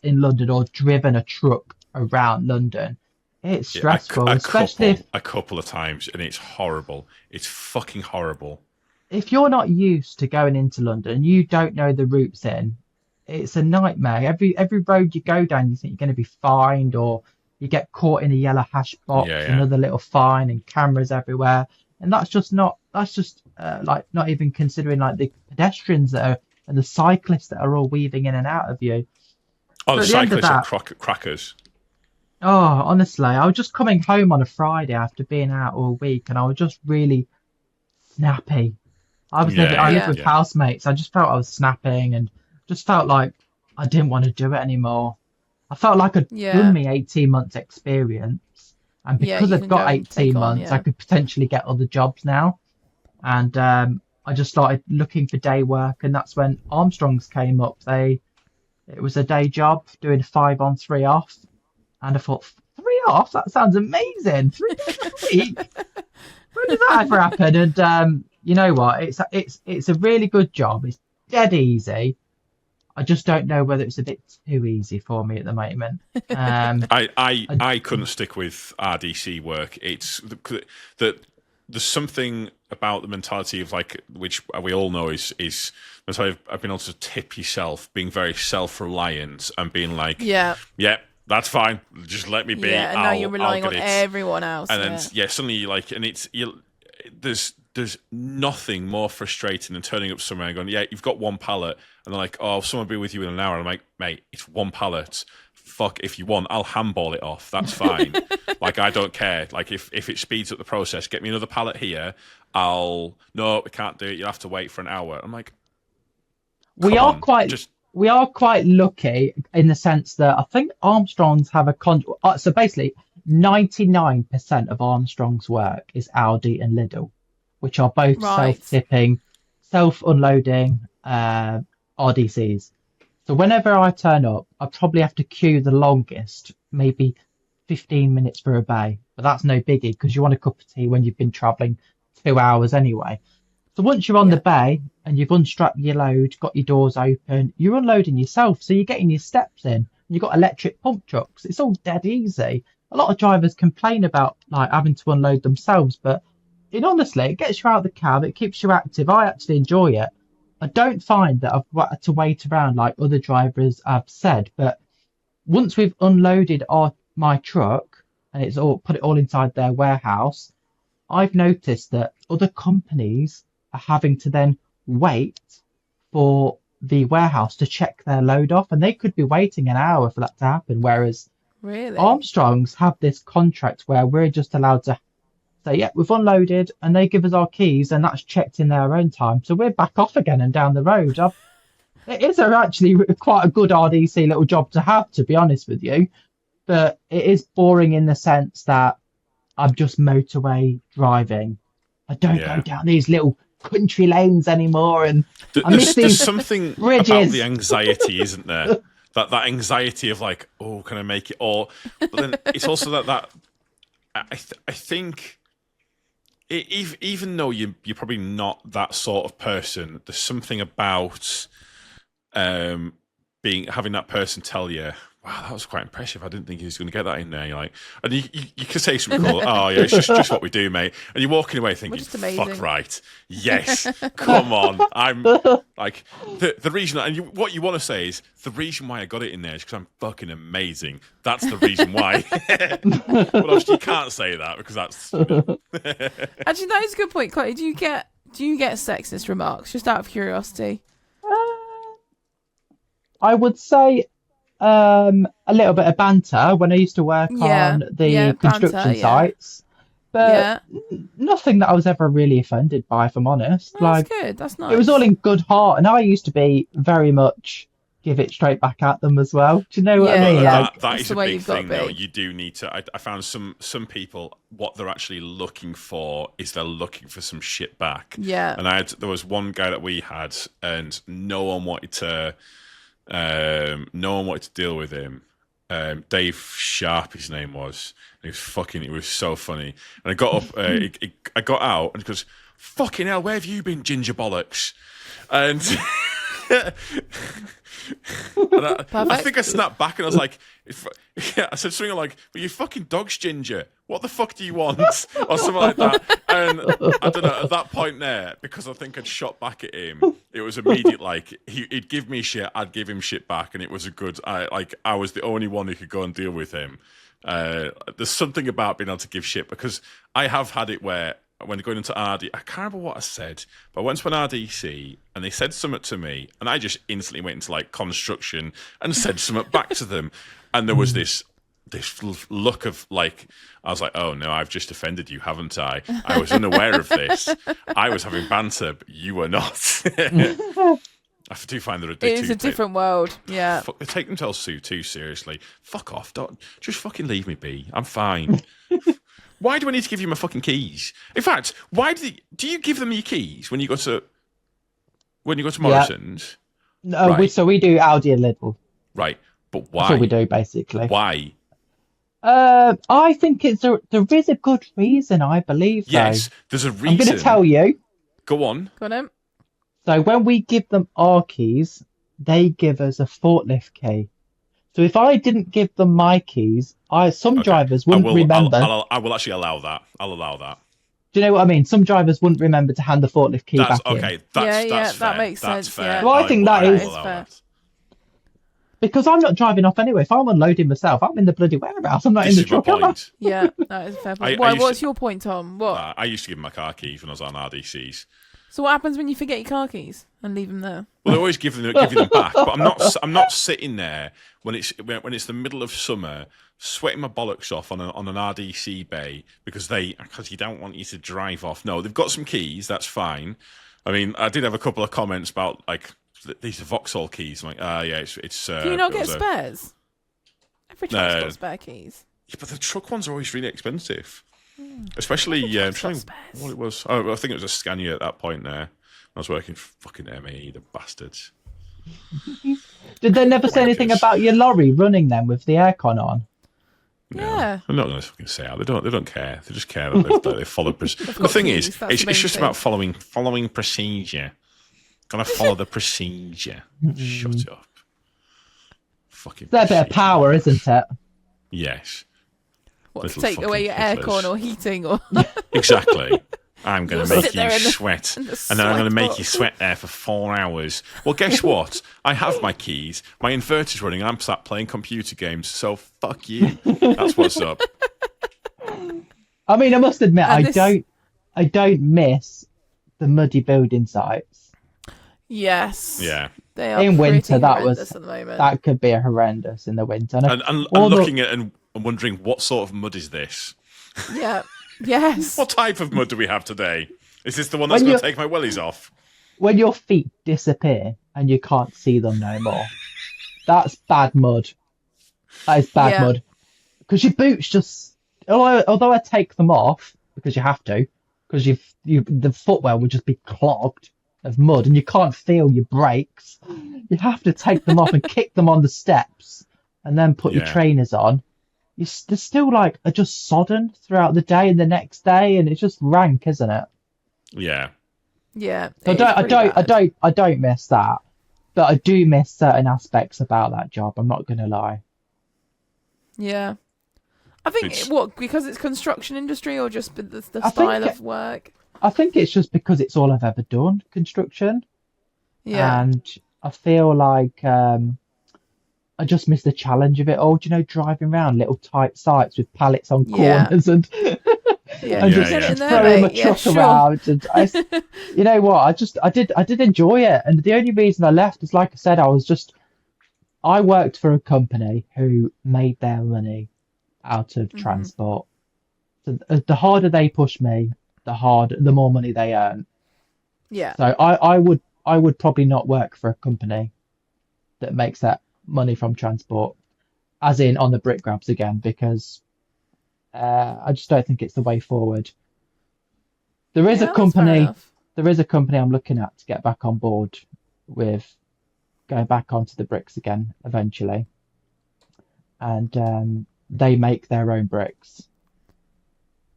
in London or driven a truck around London, it's stressful, especially a couple of times, and it's horrible. It's fucking horrible. If you're not used to going into London, you don't know the routes in. It's a nightmare. Every road you go down, you think you're going to be fined, or you get caught in a yellow hash box, another little fine, and cameras everywhere. And that's just like not even considering like the pedestrians that are and the cyclists that are all weaving in and out of you. Oh, the cyclists are crackers. Oh, honestly, I was just coming home on a Friday after being out all week, and I was just really snappy. I lived with housemates. I just felt I was snapping, and just felt like I didn't want to do it anymore. I felt like I'd done me 18 months experience, and because I've got 18 months, I could potentially get other jobs now. And I just started looking for day work, and that's when Armstrong's came up. It was a day job doing 5 on 3 off, and I thought 3 off? That sounds amazing. 3 days a week. When did that ever happen? And you know what? It's a really good job. It's dead easy. I just don't know whether it's a bit too easy for me at the moment. I couldn't stick with RDC work. It's that there's something about the mentality of like, which we all know is that's how I've been able to tip yourself, being very self-reliant and being like, yeah, that's fine, just let me be. Yeah, and now you're relying on everyone else. And then suddenly like, and there's nothing more frustrating than turning up somewhere and going, yeah, you've got 1 pallet, and they're like, oh, someone will be with you in an hour. And I'm like, mate, it's 1 pallet. Fuck, if you want, I'll handball it off. That's fine. Like, I don't care. Like, if it speeds up the process, get me another pallet here. No, we can't do it. You'll have to wait for an hour. I'm like, we are quite lucky in the sense that I think Armstrong's have a so basically 99% of Armstrong's work is Aldi and Lidl, which are both self-tipping, self-unloading RDCs. So whenever I turn up, I probably have to queue the longest, maybe 15 minutes for a bay. But that's no biggie, because you want a cup of tea when you've been travelling 2 hours anyway. So once you're on the bay and you've unstrapped your load, got your doors open, you're unloading yourself. So you're getting your steps in. You've got electric pump trucks. It's all dead easy. A lot of drivers complain about like having to unload themselves, but honestly, it gets you out of the cab. It keeps you active. I actually enjoy it. I don't find that I've got to wait around like other drivers have said, but once we've unloaded my truck and it's all put it all inside their warehouse, I've noticed that other companies are having to then wait for the warehouse to check their load off, and they could be waiting an hour for that to happen. Whereas Armstrongs have this contract where we're just allowed to say, yeah, we've unloaded, and they give us our keys, and that's checked in their own time. So we're back off again and down the road. It is actually quite a good RDC little job to have, to be honest with you. But it is boring in the sense that I'm just motorway driving. I don't go down these little country lanes anymore, and there's something bridges. About the anxiety, isn't there? that anxiety of like, oh, can I make it? But then it's also that I think. Even though you're probably not that sort of person, there's something about having that person tell you, wow, that was quite impressive. I didn't think he was going to get that in there. You're like, and you could say something cool. Oh yeah, it's just what we do, mate. And you're walking away thinking, fuck right, yes, come on. I'm like the reason, and what you want to say is the reason why I got it in there is because I'm fucking amazing. That's the reason why. But obviously you can't say that because that's. Actually, that is a good point, Chloe. Do you get sexist remarks? Just out of curiosity. I would say a little bit of banter when I used to work on the construction sites, but nothing that I was ever really offended by, if I'm honest. Oh, that's good. That's nice. It was all in good heart, and I used to be very much give it straight back at them as well. Do you know what I mean? That is a big thing, though. You do need to. I found some people, what they're actually looking for is they're looking for some shit back. Yeah. And there was one guy that we had, and no one wanted to deal with him. Dave Sharp, his name was. It was so funny. And I got up, I got out, and he goes, "Fucking hell, where have you been, ginger bollocks?" And, I think I snapped back, and I was like, I said something like, "But you fucking dog's ginger. What the fuck do you want?" Or something like that. And I don't know, at that point there, because I think I'd shot back at him, it was immediate, like, he'd give me shit, I'd give him shit back, and it was a good, I was the only one who could go and deal with him. There's something about being able to give shit, because I have had it where, when going into RD, I can't remember what I said, but I went to an RDC and they said something to me, and I just instantly went into like construction and said something back to them, and there was this look of like, I was like, oh no, I've just offended you, haven't I? I was unaware of this. I was having banter, but you were not. I do find that it is a different world. Yeah, they take themselves too seriously. Fuck off! Don't just fucking leave me be. I'm fine. Why do I need to give you my fucking keys? In fact, do you give them your keys when you go to Morrison's? No, right. So we do Audi and Lidl. Right, but why? That's what we do basically. Why? I think there is a good reason. I believe. Yes, there's a reason. I'm going to tell you. Go on. Go on. So when we give them our keys, they give us a forklift key. So if I didn't give them my keys, some drivers wouldn't remember. I will actually allow that. I'll allow that. Do you know what I mean? Some drivers wouldn't remember to hand the forklift key back in. That's fair. That makes sense. Fair. Yeah. Well, I think that is fair. Because I'm not driving off anyway. If I'm unloading myself, I'm in the bloody warehouse. I'm not in the truck. Yeah, that is a fair point. What's your point, Tom? What? I used to give them my car keys when I was on RDCs. So what happens when you forget your car keys and leave them there? Well, they always give you them back, but I'm not sitting there when it's the middle of summer, sweating my bollocks off on an RDC bay because you don't want you to drive off. No, they've got some keys. That's fine. I mean, I did have a couple of comments about like these are Vauxhall keys. I'm like, yeah, it's. Do you not get spares? Every truck's got spare keys. Yeah, but the truck ones are always really expensive. Especially, I'm trying what it was. Oh, I think it was a Scania at that point there. I was working for fucking ME, the bastards. Did they never say anything about your lorry running then with the aircon on? Yeah. I'm not going to fucking say that. They don't care. They just care that they follow procedure. The thing is, it's just about following procedure. Gotta follow the procedure. Shut up. Fucking. It's a bit of power, isn't it? Yes. What, to take away your aircon or heating or exactly. I'm going to make you sweat, and then I'm going to make you sweat there for 4 hours. Well, guess what? I have my keys. My inverter's running. I'm sat playing computer games. So fuck you. That's what's up. I mean, I must admit, I don't miss the muddy building sites. Yes. Yeah. They are in winter. That could be horrendous in the winter. And looking at and wondering what sort of mud is this? Yeah. Yes. What type of mud do we have today? Is this the one that's going to take my wellies off? When your feet disappear and you can't see them no more, that's bad mud. That is bad mud. Because your boots just, although I take them off because you have to, because the footwear would just be clogged of mud and you can't feel your brakes. You have to take them off and kick them on the steps and then put your trainers on. They're still are just sodden throughout the day and the next day, and it's just rank, isn't it? Yeah. Yeah. So I don't miss that. But I do miss certain aspects about that job. I'm not going to lie. Yeah. I think, It's- because it's construction industry or just the I style think of work? I think it's just because it's all I've ever done, construction, Yeah. and I feel like I just miss the challenge of it all. Do you know, driving around little tight sites with pallets on Yeah. corners and Yeah, and you Yeah, get yeah. it in there, throwing my mate. Yeah, truck sure. around. And you know what? I did enjoy it, and the only reason I left is, like I said, I worked for a company who made their money out of transport. So the harder they push me, the more money they earn. Yeah. So I would probably not work for a company that makes that money from transport, as in on the brick grabs again, because I just don't think it's the way forward. There is Yeah, a that's fair company, enough. I'm looking at to get back on board with going back onto the bricks again eventually, and they make their own bricks,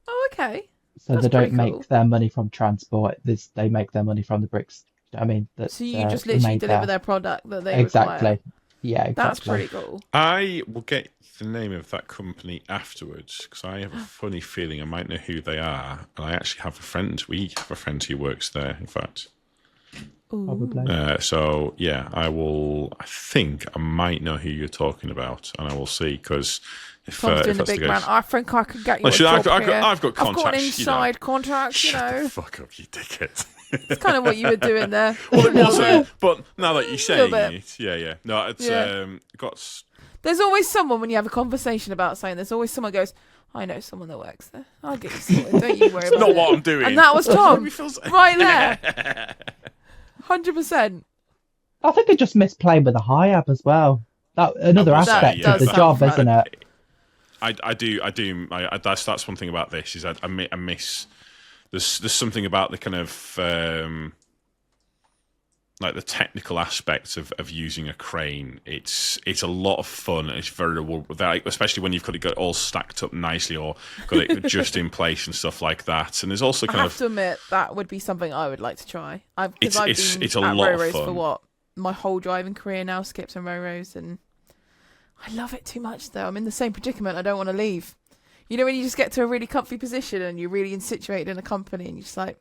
Oh, okay. so That's they don't pretty cool. make their money from transport. They make their money from the bricks. I mean, that So you just are literally made deliver there. their product that they Exactly. require. Yeah, That's exactly. pretty cool. I will get the name of that company afterwards because I have a funny feeling I might know who they are. And I actually have a friend. We have a friend who works there, in fact. Probably. So yeah, I will. I think I might know who you're talking about, and I will see because if Tom's doing if the that's the big man. case, I think I could get you Well, a shit, job I've here. got I've got an contacts, inside contract, you Shut know. the fuck up, you dickhead. It's kind of what you were doing there. Well, it A little bit. wasn't, but now that you're saying it, yeah. No, it's Yeah. got. There's always someone when you have a conversation about something. There's always someone goes, "I know someone that works there. I'll get you sorted. Don't you worry It's about not it." what I'm doing. And that was Tom, It feels- right there, 100%. I think I just miss playing with the high ab as well. That another I will say, aspect yeah, of the does job, sound isn't it? I do. That's one thing about this is I miss. There's something about the kind of like the technical aspects of using a crane. It's a lot of fun. And it's very rewarding, especially when you've got it all stacked up nicely or got it just in place and stuff like that. And there's also I kind have to admit that would be something I would like to try. Because I've been it's a at lot of Roro's fun. for what, my whole driving career now, skips and Roro's, and I love it too much. Though I'm in the same predicament. I don't want to leave. You know when you just get to a really comfy position and you're really situated in a company and you're just like,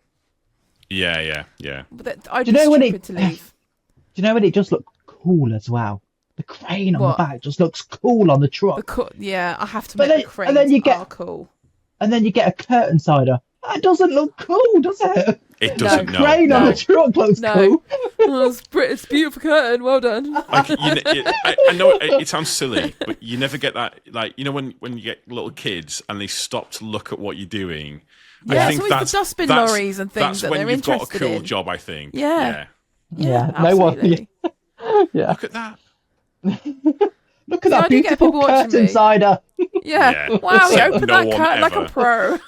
Yeah. but I'd Do be you know when stupid to leave. Do you know when it just looked cool as well? The crane on What? the back just looks cool on the truck. Yeah, I have to But admit then- the cranes and then you get- are cool. And then you get a curtain sider. That doesn't look cool, does it? It doesn't. The No. crane on No. the truck looks No. cool. Oh, it's a beautiful curtain. Well done. Like I know it sounds silly, but you never get that. Like when you get little kids and they stop to look at what you're doing. Yeah, I it's think always the dustbin lorries and things That's that when they're you've got a interested cool in. job. I think. Yeah. Yeah, no one. absolutely. Yeah. Look at that. Look at See, I that do get beautiful people watching curtain me. sider. Yeah. Yeah. Wow, you Said opened no that one curtain like a ever. pro.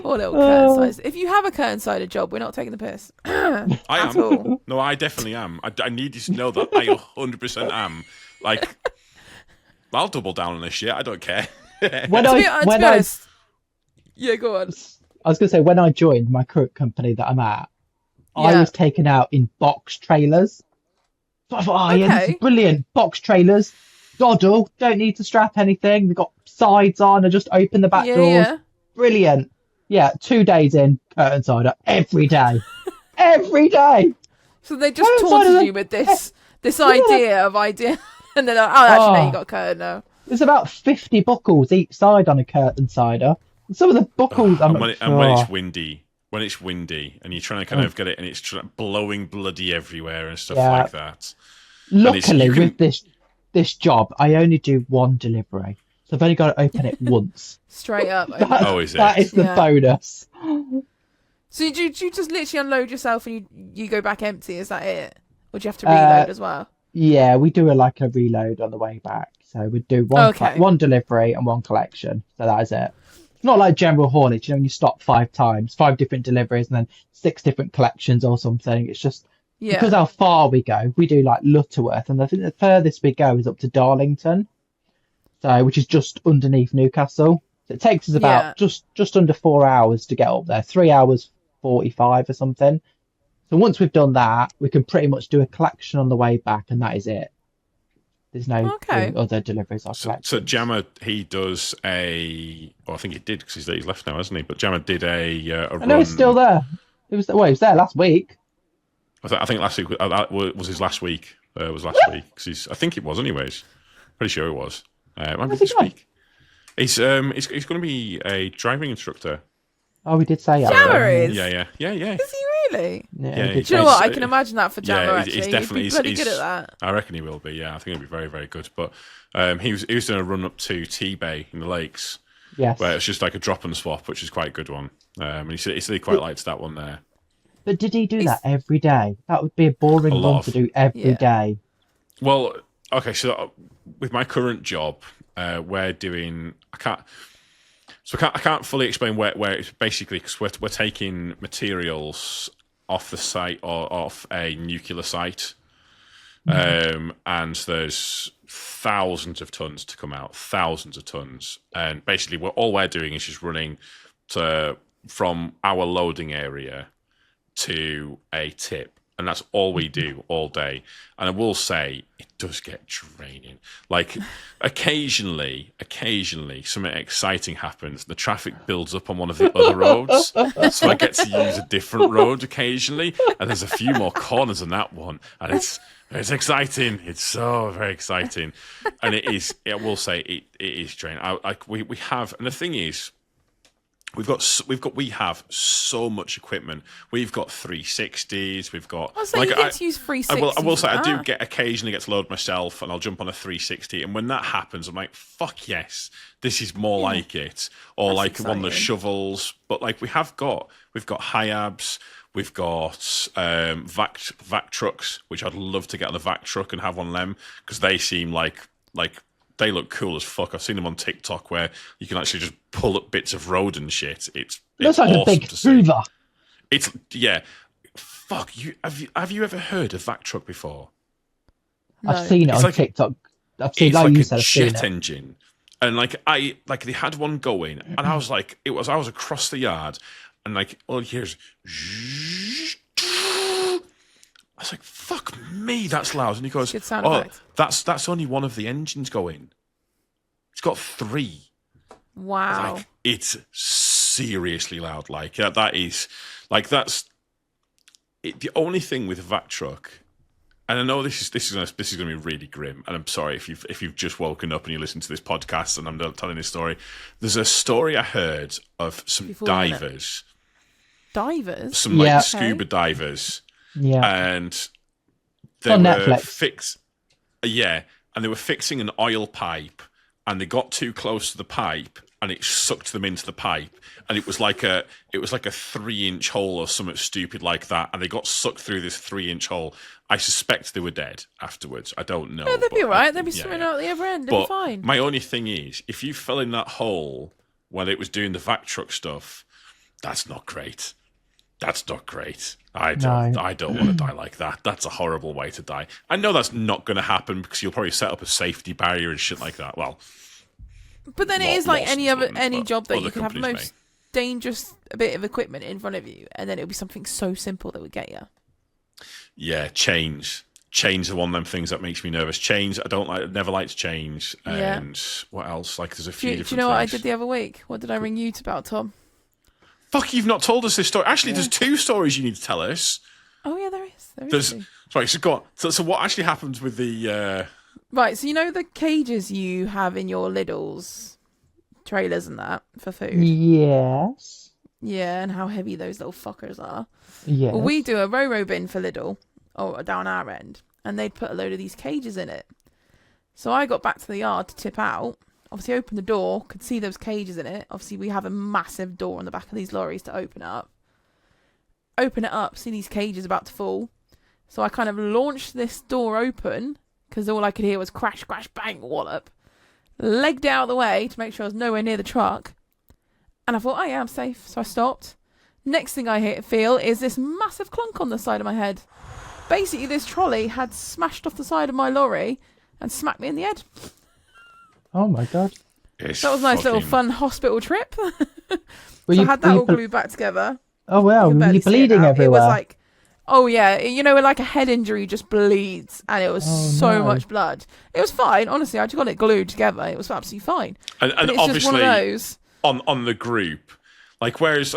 Poor little curtain size. If you have a curtain sided job, we're not taking the piss. I At am. all. No, I definitely am. I need you to know that I 100% am. Like, I'll double down on this shit. I don't care. When To be I when I honest. Yeah, go on. I was going to say, when I joined my current company that I'm at, I Yeah. was taken out in box trailers. So I thought, oh, yeah, this Okay. is brilliant. Box trailers, doddle, don't need to strap anything. They've got sides on, I just open the back Yeah, doors. yeah. Brilliant. Yeah, 2 days in, curtain cider, every day. Every day. So they just Curtain cider, taunted you with this idea, and they're like, oh, actually, no, you got a curtain now. There's about 50 buckles each side on a curtain cider. And some of the buckles, and when it's windy, and you're trying to kind of get it, and it's blowing bloody everywhere and stuff like that. Luckily, you can- with this job, I only do one delivery. So I've only got to open it once. Straight up. Oh, is it? That is the Yeah. bonus. So do you just literally unload yourself and you go back empty? Is that it? Or do you have to reload as well? Yeah, we do a reload on the way back. So we do Okay. one delivery and one collection. So that is it. It's not like general haulage, when you stop 5 times, 5 different deliveries and then 6 different collections or something. It's just Yeah. because how far we go. We do like Lutterworth, and I think the furthest we go is up to Darlington, so which is just underneath Newcastle. So it takes us about just under 4 hours to get up there, 3 hours 45 or something. So So once we've done that, we can pretty much do a collection on the way back, and that is it. There's no other deliveries or collections. So Jammer, he does I think he did because he's left now, hasn't he? But Jammer did a run. No, he's still there. He was there last week. I think last week was his last week. Was last week because I think it was anyways. Pretty sure it was. Maybe this week. He's going to be a driving instructor. Oh, we did say that. Jammer is? Yeah. Is he really? Yeah. Do you know what? I can imagine that for Jammer, actually. He's definitely pretty good at that. I reckon he will be, yeah. I think he'll be very, very good. But he was doing a run up to T-Bay in the lakes. Yes. Where it's just like a drop and swap, which is quite a good one. And he said he quite liked that one there. But did he do that every day? That would be a boring one to do every day. Well, okay, so with my current job, we're doing... I can't fully explain where it's basically because we're taking materials off the site or off a nuclear site, and there's thousands of tons to come out, thousands of tons, and basically all we're doing is just running from our loading area to a tip. And that's all we do all day. And I will say, it does get draining. Like, occasionally, something exciting happens. The traffic builds up on one of the other roads. So I get to use a different road occasionally. And there's a few more corners on that one. And it's exciting. It's so very exciting. And it is, I will say, it is draining. We have, and the thing is, we have so much equipment. We've got 360s. We've got. You get to use 360s. I will say I do occasionally get to load myself, and I'll jump on a 360. And when that happens, I'm like, "Fuck yes, this is more like it." Or that's like exciting. One of the shovels. But like we've got HIABs. We've got vac trucks, which I'd love to get on a vac truck and have one of them because they seem like. They look cool as fuck. I've seen them on TikTok where you can actually just pull up bits of road and shit. It's looks like awesome a big Hoover. It's Fuck you. Have you ever heard of vac truck before? No. I've seen it on TikTok. I've seen like you said. It's like a jet engine, and they had one going, and I was like, I was across the yard, and like all you hear is. I was like, "Fuck me, that's loud." And he goes, that's only one of the engines going. It's got 3. Wow. Like, it's seriously loud. Like that is, like that's it, the only thing with a vac truck. And I know this is going to be really grim. And I'm sorry if you've just woken up and you listen to this podcast and I'm telling this story. There's a story I heard of some divers. Divers? Some scuba divers. Yeah, and they on were Netflix. And they were fixing an oil pipe, and they got too close to the pipe, and it sucked them into the pipe, and it was like a 3-inch hole or something stupid like that, and they got sucked through this 3-inch hole. I suspect they were dead afterwards. I don't know. No, they'd be all right. They'd be swimming out the other end. They'd be fine. My only thing is, if you fell in that hole when it was doing the vac truck stuff, that's not great. That's not great. I don't want to die like that. That's a horrible way to die. I know that's not going to happen because you'll probably set up a safety barrier and shit like that. Well, but then it is like any job that you can have the most dangerous bit of equipment in front of you, and then it'll be something so simple that would get you. Yeah, chains are one of them things that makes me nervous. Chains, never liked chains. And what else? Like, there's a few different. Do you know what I did the other week? What did I ring you about, Tom? Fuck, you've not told us this story. Actually, there's 2 stories you need to tell us. Oh, yeah, there is. Right, so go on. So what actually happens with the... Right, so you know the cages you have in your Lidl's trailers and that for food? Yes. Yeah, and how heavy those little fuckers are. Yes. Well, we do a Ro-Ro bin for Lidl, or down our end, and they'd put a load of these cages in it. So I got back to the yard to tip out. Obviously, opened the door, could see those cages in it. Obviously, we have a massive door on the back of these lorries to open up. Open it up, see these cages about to fall. So I kind of launched this door open, because all I could hear was crash, crash, bang, wallop. Legged it out of the way to make sure I was nowhere near the truck. And I thought, oh yeah, I'm safe. So I stopped. Next thing I feel is this massive clunk on the side of my head. Basically, this trolley had smashed off the side of my lorry and smacked me in the head. Oh my god. That was a nice little fun hospital trip. So I had that all glued back together. Oh wow, were you bleeding everywhere? It was like, Oh yeah, like a head injury just bleeds, and it was so much blood. It was fine, honestly. I just got it glued together. It was absolutely fine. And it's obviously, just one of those on the group, like whereas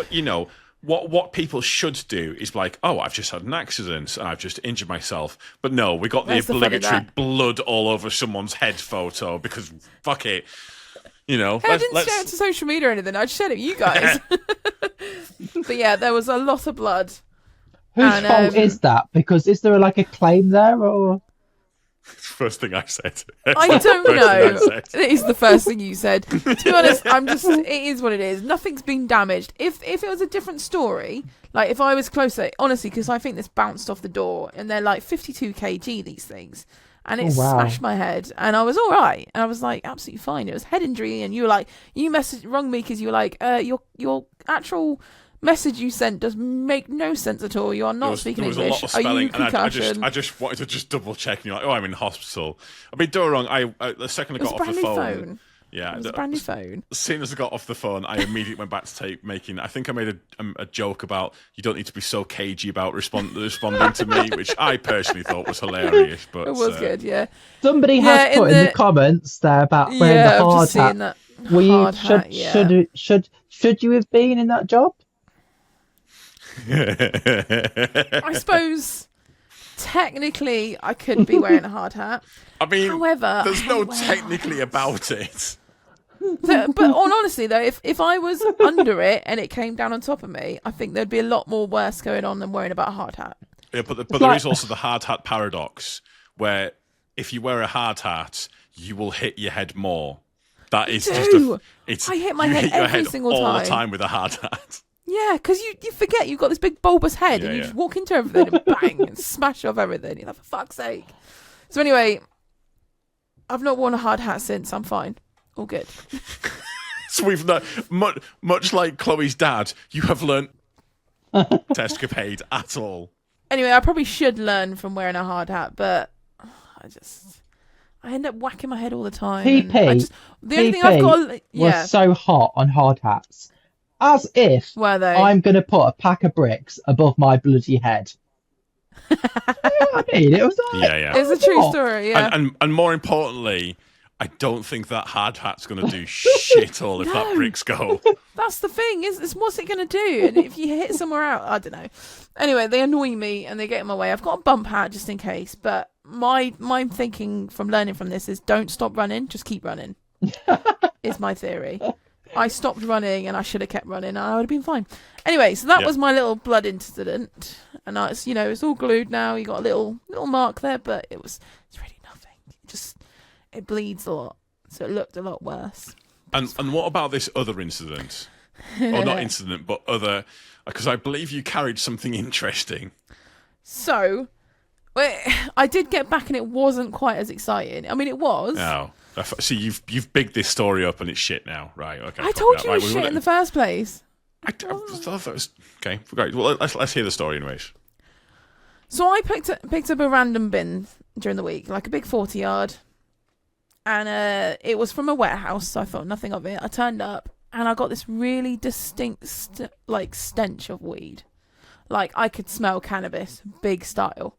what people should do is like, oh, I've just had an accident and I've just injured myself. But no, we got the obligatory blood all over someone's head photo because fuck it. I didn't share it to social media or anything. I just shared it with you guys. But yeah, there was a lot of blood. Whose fault is that? Because is there a claim there or? First thing I said. I don't know. It is the first thing you said. To be honest, it is what it is. Nothing's been damaged. If it was a different story, like if I was closer, honestly, because I think this bounced off the door and they're like 52 kg, these things. And it smashed my head, and I was all right. And I was like, absolutely fine. It was head injury, and you were like, rung me because you were like, your actual message you sent does make no sense at all. You are not speaking English. There was a lot of spelling, and I just wanted to double check. And you're like, oh, I'm in hospital. I mean, don't get me wrong. The second I got off the phone. Yeah, it was a brand new phone. As soon as I got off the phone, I immediately went back to making. I think I made a joke about you don't need to be so cagey about responding to me, which I personally thought was hilarious. But it was good, yeah. Somebody has put in the comments there about wearing the hard hat. Should you have been in that job? I suppose technically I could be wearing a hard hat. I mean, however, there's no technically about it. But honestly though, if I was under it and it came down on top of me, I think there'd be a lot more worse going on than worrying about a hard hat. Yeah, but there is also the hard hat paradox, where if you wear a hard hat, you will hit your head more. That is I hit my head every single time. All the time with a hard hat. Yeah, because you forget you've got this big bulbous head and you just walk into everything and bang and smash off everything. You're like, for fuck's sake. So anyway, I've not worn a hard hat since. I'm fine. All good. So we've not much like Chloe's dad. You have learnt escapade at all. Anyway, I probably should learn from wearing a hard hat, but I end up whacking my head all the time. PP. The only thing I've got was so hot on hard hats. As if I'm going to put a pack of bricks above my bloody head. I mean, it was like, it's a true story, yeah. And more importantly, I don't think that hard hat's going to do shit all if that bricks go. That's the thing, is what's it going to do? And if you hit somewhere out, I don't know. Anyway, they annoy me and they get in my way. I've got a bump hat just in case, but my thinking from learning from this is don't stop running, just keep running. Is my theory. I stopped running and I should have kept running and I would have been fine. Anyway, so that was my little blood incident. And now it's, it's all glued now. You got a little mark there, but it's really nothing. It bleeds a lot. So it looked a lot worse. And what about this other incident? Or not incident, but other, because I believe you carried something interesting. So, I did get back and it wasn't quite as exciting. I mean, it was. Oh. So you've bigged this story up and it's shit now, right? Okay. I told you it was shit in the first place. I thought that was okay. Great. Well, let's hear the story, anyways. So I picked up a random bin during the week, like a big 40-yard, and it was from a warehouse. So I thought nothing of it. I turned up and I got this really distinct stench of weed, like I could smell cannabis, big style.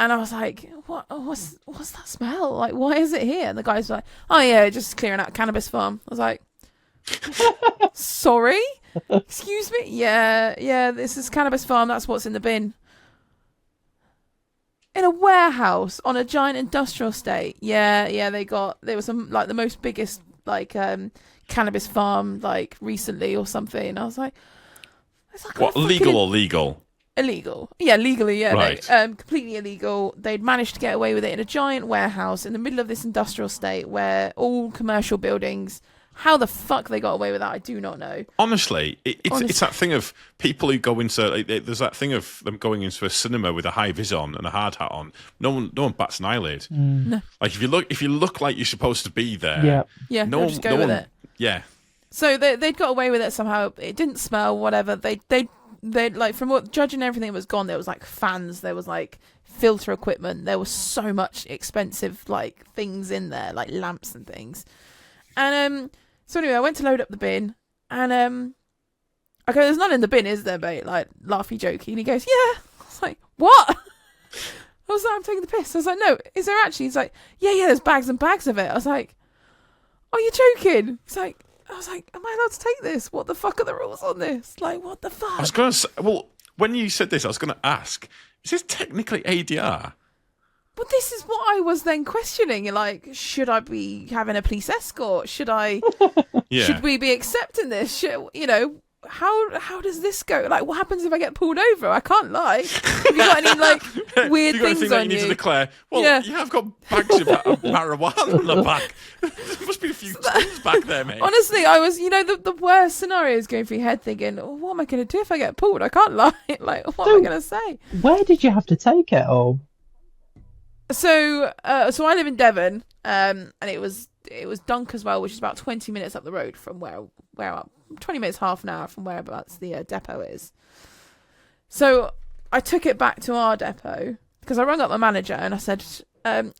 And I was like, what's that smell? Like, why is it here? And the guy's like, oh yeah, just clearing out a cannabis farm. I was like, sorry? Excuse me? Yeah, this is cannabis farm. That's what's in the bin. In a warehouse on a giant industrial estate. Yeah, there was some, like, the most biggest, like, cannabis farm, like, recently or something. And I was like, what, legal or legal? Illegal. Yeah, legally, yeah. Right. Completely illegal. They'd managed to get away with it in a giant warehouse in the middle of this industrial estate where all commercial buildings. How the fuck they got away with that, I do not know. Honestly, it's that thing of people who go into... there's that thing of them going into a cinema with a high vis on and a hard hat on. No one bats an eyelid. No. Like, if you look like you're supposed to be there... Yeah, no just go with it. Yeah. So they'd got away with it somehow. It didn't smell, whatever. They like, from what judging everything was gone, there was like fans, there was like filter equipment, there was so much expensive like things in there, like lamps and things. And so anyway, I went to load up the bin and I go, there's none in the bin, is there, mate? Like, laughy jokey. And he goes, yeah. I was was like, what? I was like, I'm taking the piss. I was like, no, is there actually? He's like, yeah, there's bags and bags of it. I was like, are you joking? He's like, I was like, am I allowed to take this? What the fuck are the rules on this? Like, what the fuck? I was going to say, well, when you said this, I was going to ask, is this technically ADR? But this is what I was then questioning. Like, should I be having a police escort? Should I? Should we be accepting this? How does this go? Like, what happens if I get pulled over? I can't lie. Have you got any like weird you got things anything on that you need to declare? Well, you have got bags of marijuana on the back. There must be a few tons back there, mate. Honestly, I was, the worst scenarios going through your head, thinking, what am I going to do if I get pulled? I can't lie. Like, what am I going to say? Where did you have to take it all? So I live in Devon, and it was Dunk as well, which is about 20 minutes up the road from where 20 minutes, half an hour from whereabouts the depot is. So I took it back to our depot because I rang up my manager and I said, I've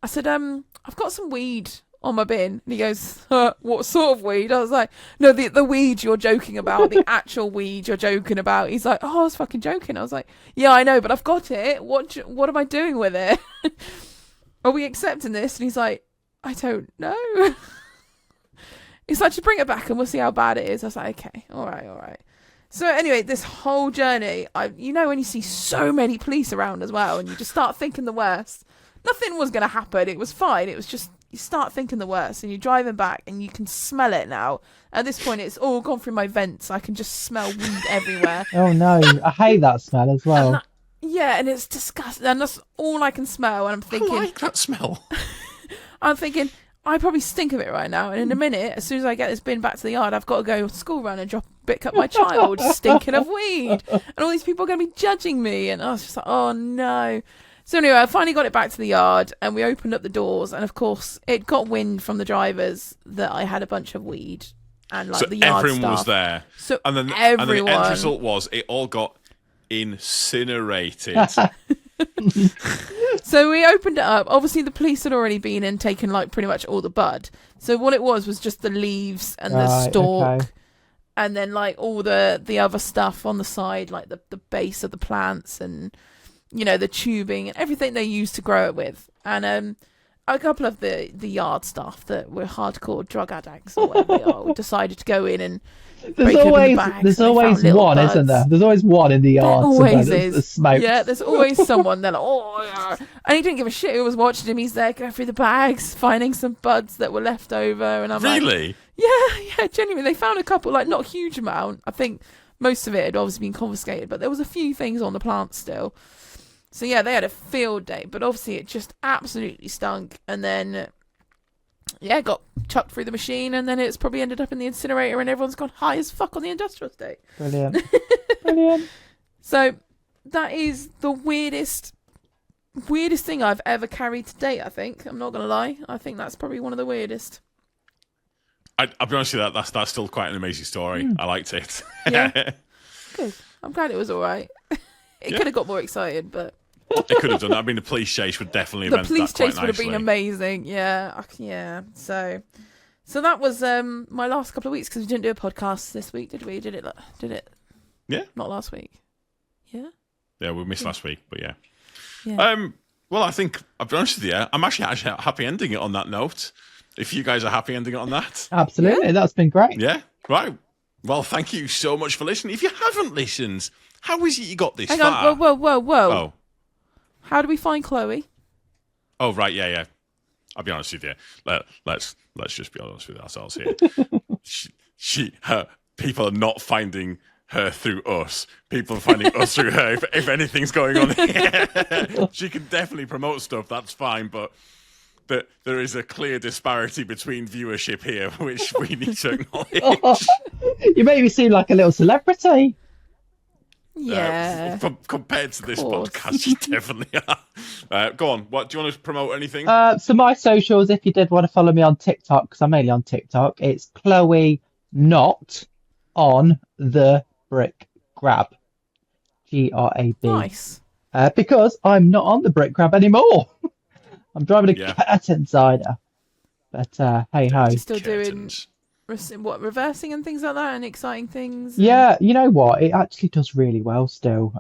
got some weed on my bin. And he goes, what sort of weed? I was like, no, the weed you're joking about, the actual weed you're joking about. He's like, oh, I was fucking joking. I was like, yeah, I know, but I've got it. What am I doing with it? Are we accepting this? And he's like, I don't know. He's like, just bring it back and we'll see how bad it is. I was like, okay, all right. So anyway, this whole journey, when you see so many police around as well, and you just start thinking the worst. Nothing was going to happen. It was fine. It was just, you start thinking the worst, and you're driving back, and you can smell it now. At this point, it's all gone through my vents. I can just smell weed everywhere. Oh no, I hate that smell as well. And it's disgusting. And that's all I can smell. And I'm thinking, I like that smell. I'm thinking, I probably stink of it right now. And in a minute, as soon as I get this bin back to the yard, I've got to go school run and pick up my child stinking of weed. And all these people are going to be judging me. And I was just like, oh no. So anyway, I finally got it back to the yard and we opened up the doors. And of course, it got wind from the drivers that I had a bunch of weed. And like the yard everyone staff was there. So and then everyone. the end result was it all got incinerated. So we opened it up. Obviously, the police had already been and taken like pretty much all the bud. So what it was just the leaves and the stalk, and then like all the other stuff on the side, like the base of the plants and the tubing and everything they used to grow it with. And a couple of the yard staff that were hardcore drug addicts or whatever they are decided to go in and there's always one, buds. Isn't there? There's always one in the yard. There always is. The smoke. Yeah, there's always someone. They're like, oh, yeah. And he didn't give a shit who was watching him. He's there going through the bags, finding some buds that were left over. And I'm really? Like, yeah, genuinely. They found a couple, like not a huge amount. I think most of it had obviously been confiscated, but there was a few things on the plant still. So yeah, they had a field day, but obviously it just absolutely stunk. And then, got chucked through the machine, and then it's probably ended up in the incinerator, and everyone's gone high as fuck on the industrial estate. Brilliant. Brilliant. So that is the weirdest thing I've ever carried to date, I think. I'm not going to lie. I think that's probably one of the weirdest. I'll be honest with you, that's still quite an amazing story. I liked it. Yeah. Good. I'm glad it was all right. It could have got more excited, but... It could have done that. I mean, the police chase would definitely have The police chase would have been amazing. Yeah. So that was my last couple of weeks, because we didn't do a podcast this week, did we? Did it? Yeah. Not last week. Yeah? Yeah, we missed last week, but yeah. Well, I think, I'll be honest with you, I'm actually happy ending it on that note. If you guys are happy ending it on that. Absolutely. That's been great. Yeah. Right. Well, thank you so much for listening. If you haven't listened, how is it you got this far? far? Whoa. Oh. How do we find Chloe? Oh, right, yeah. I'll be honest with you. Let's just be honest with ourselves here. People are not finding her through us. People are finding us through her. If anything's going on here, she can definitely promote stuff. That's fine, but there is a clear disparity between viewership here, which we need to acknowledge. You made me seem like a little celebrity. Yeah. Compared to this podcast, you definitely are. Go on. What do you want to promote? Anything? So my socials, if you did want to follow me on TikTok, because I'm mainly on TikTok, it's Chloe not on the brick grab. GRAB. Nice. Because I'm not on the brick grab anymore. I'm driving a curtain cider. But hey ho. Still doing reversing and things like that, and exciting things. Yeah, you know what? It actually does really well still.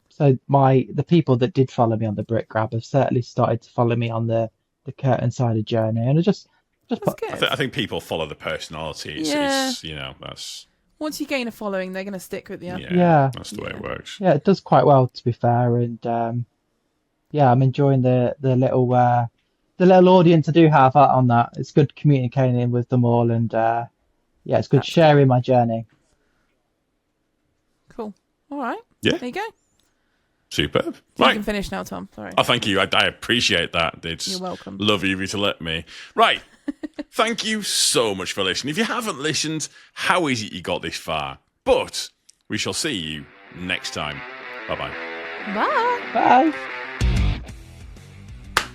So the people that did follow me on the brick grab have certainly started to follow me on the curtain side of journey, and I just That's put. good. I think people follow the personality. Yeah. It's that's Once you gain a following, they're going to stick with you. Yeah. that's the way it works. Yeah, it does quite well to be fair, and yeah, I'm enjoying the little audience I do have on that. It's good communicating with them all, and yeah, it's good sharing my journey. Cool. All right. Yeah. There you go. Superb. So Right. you can finish now, Tom. Sorry. Oh, thank you. I appreciate that. It's You're welcome. Lovely of you to let me. Right. Thank you so much for listening. If you haven't listened, how is it you got this far? But we shall see you next time. Bye-bye. Bye. Bye.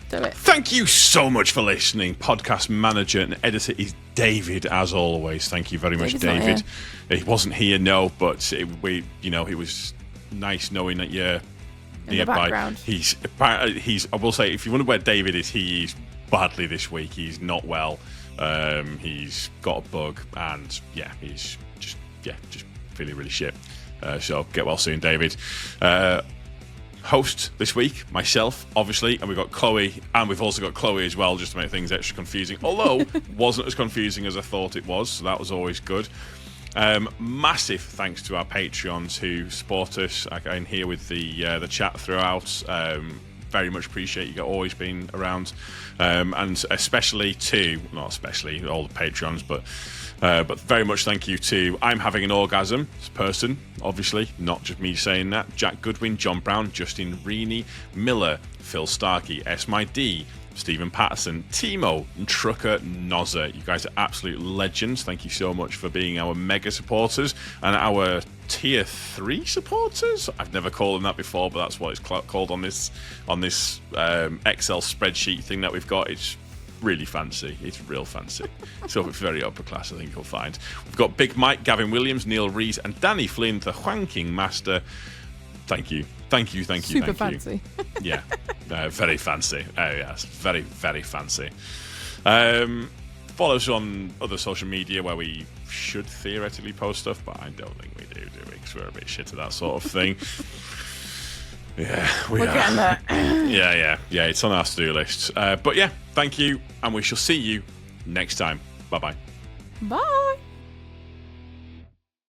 Do it. Thank you so much for listening. Podcast manager and editor is David, as always. Thank you very much, David's not David. He wasn't here, no, but it was nice knowing that you're In the nearby. background. He's. I will say, if you wonder where David is, he is badly this week. He's not well. He's got a bug, and yeah, he's just feeling really shit. So get well soon, David. Host this week, myself, obviously, and we've got Chloe, and we've also got Chloe as well, just to make things extra confusing. Although, wasn't as confusing as I thought it was, so that was always good. Massive thanks to our Patreons who support us in here with the chat throughout. Very much appreciate you always being around, and especially to, not especially all the Patreons, but very much thank you to I'm Having an Orgasm person, obviously, not just me saying that. Jack Goodwin, John Brown, Justin Reaney, Miller, Phil Starkey, S.My.D., Stephen Patterson, Timo, and Trucker Nozzer. You guys are absolute legends. Thank you so much for being our mega supporters and our tier 3 supporters. I've never called them that before, but that's what it's called on this Excel spreadsheet thing that we've got. It's really fancy. It's real fancy. So it's very upper class, I think you'll find. We've got Big Mike, Gavin Williams, Neil Rees, and Danny Flynn, the Wanking Master. Thank you. Super fancy. Yeah, very fancy. Oh, yes, very, very fancy. Follow us on other social media where we should theoretically post stuff, but I don't think we do we? Because we're a bit shit at that sort of thing. Yeah, we're getting there. Yeah, it's on our to-do list. But yeah, thank you, and we shall see you next time. Bye-bye. Bye.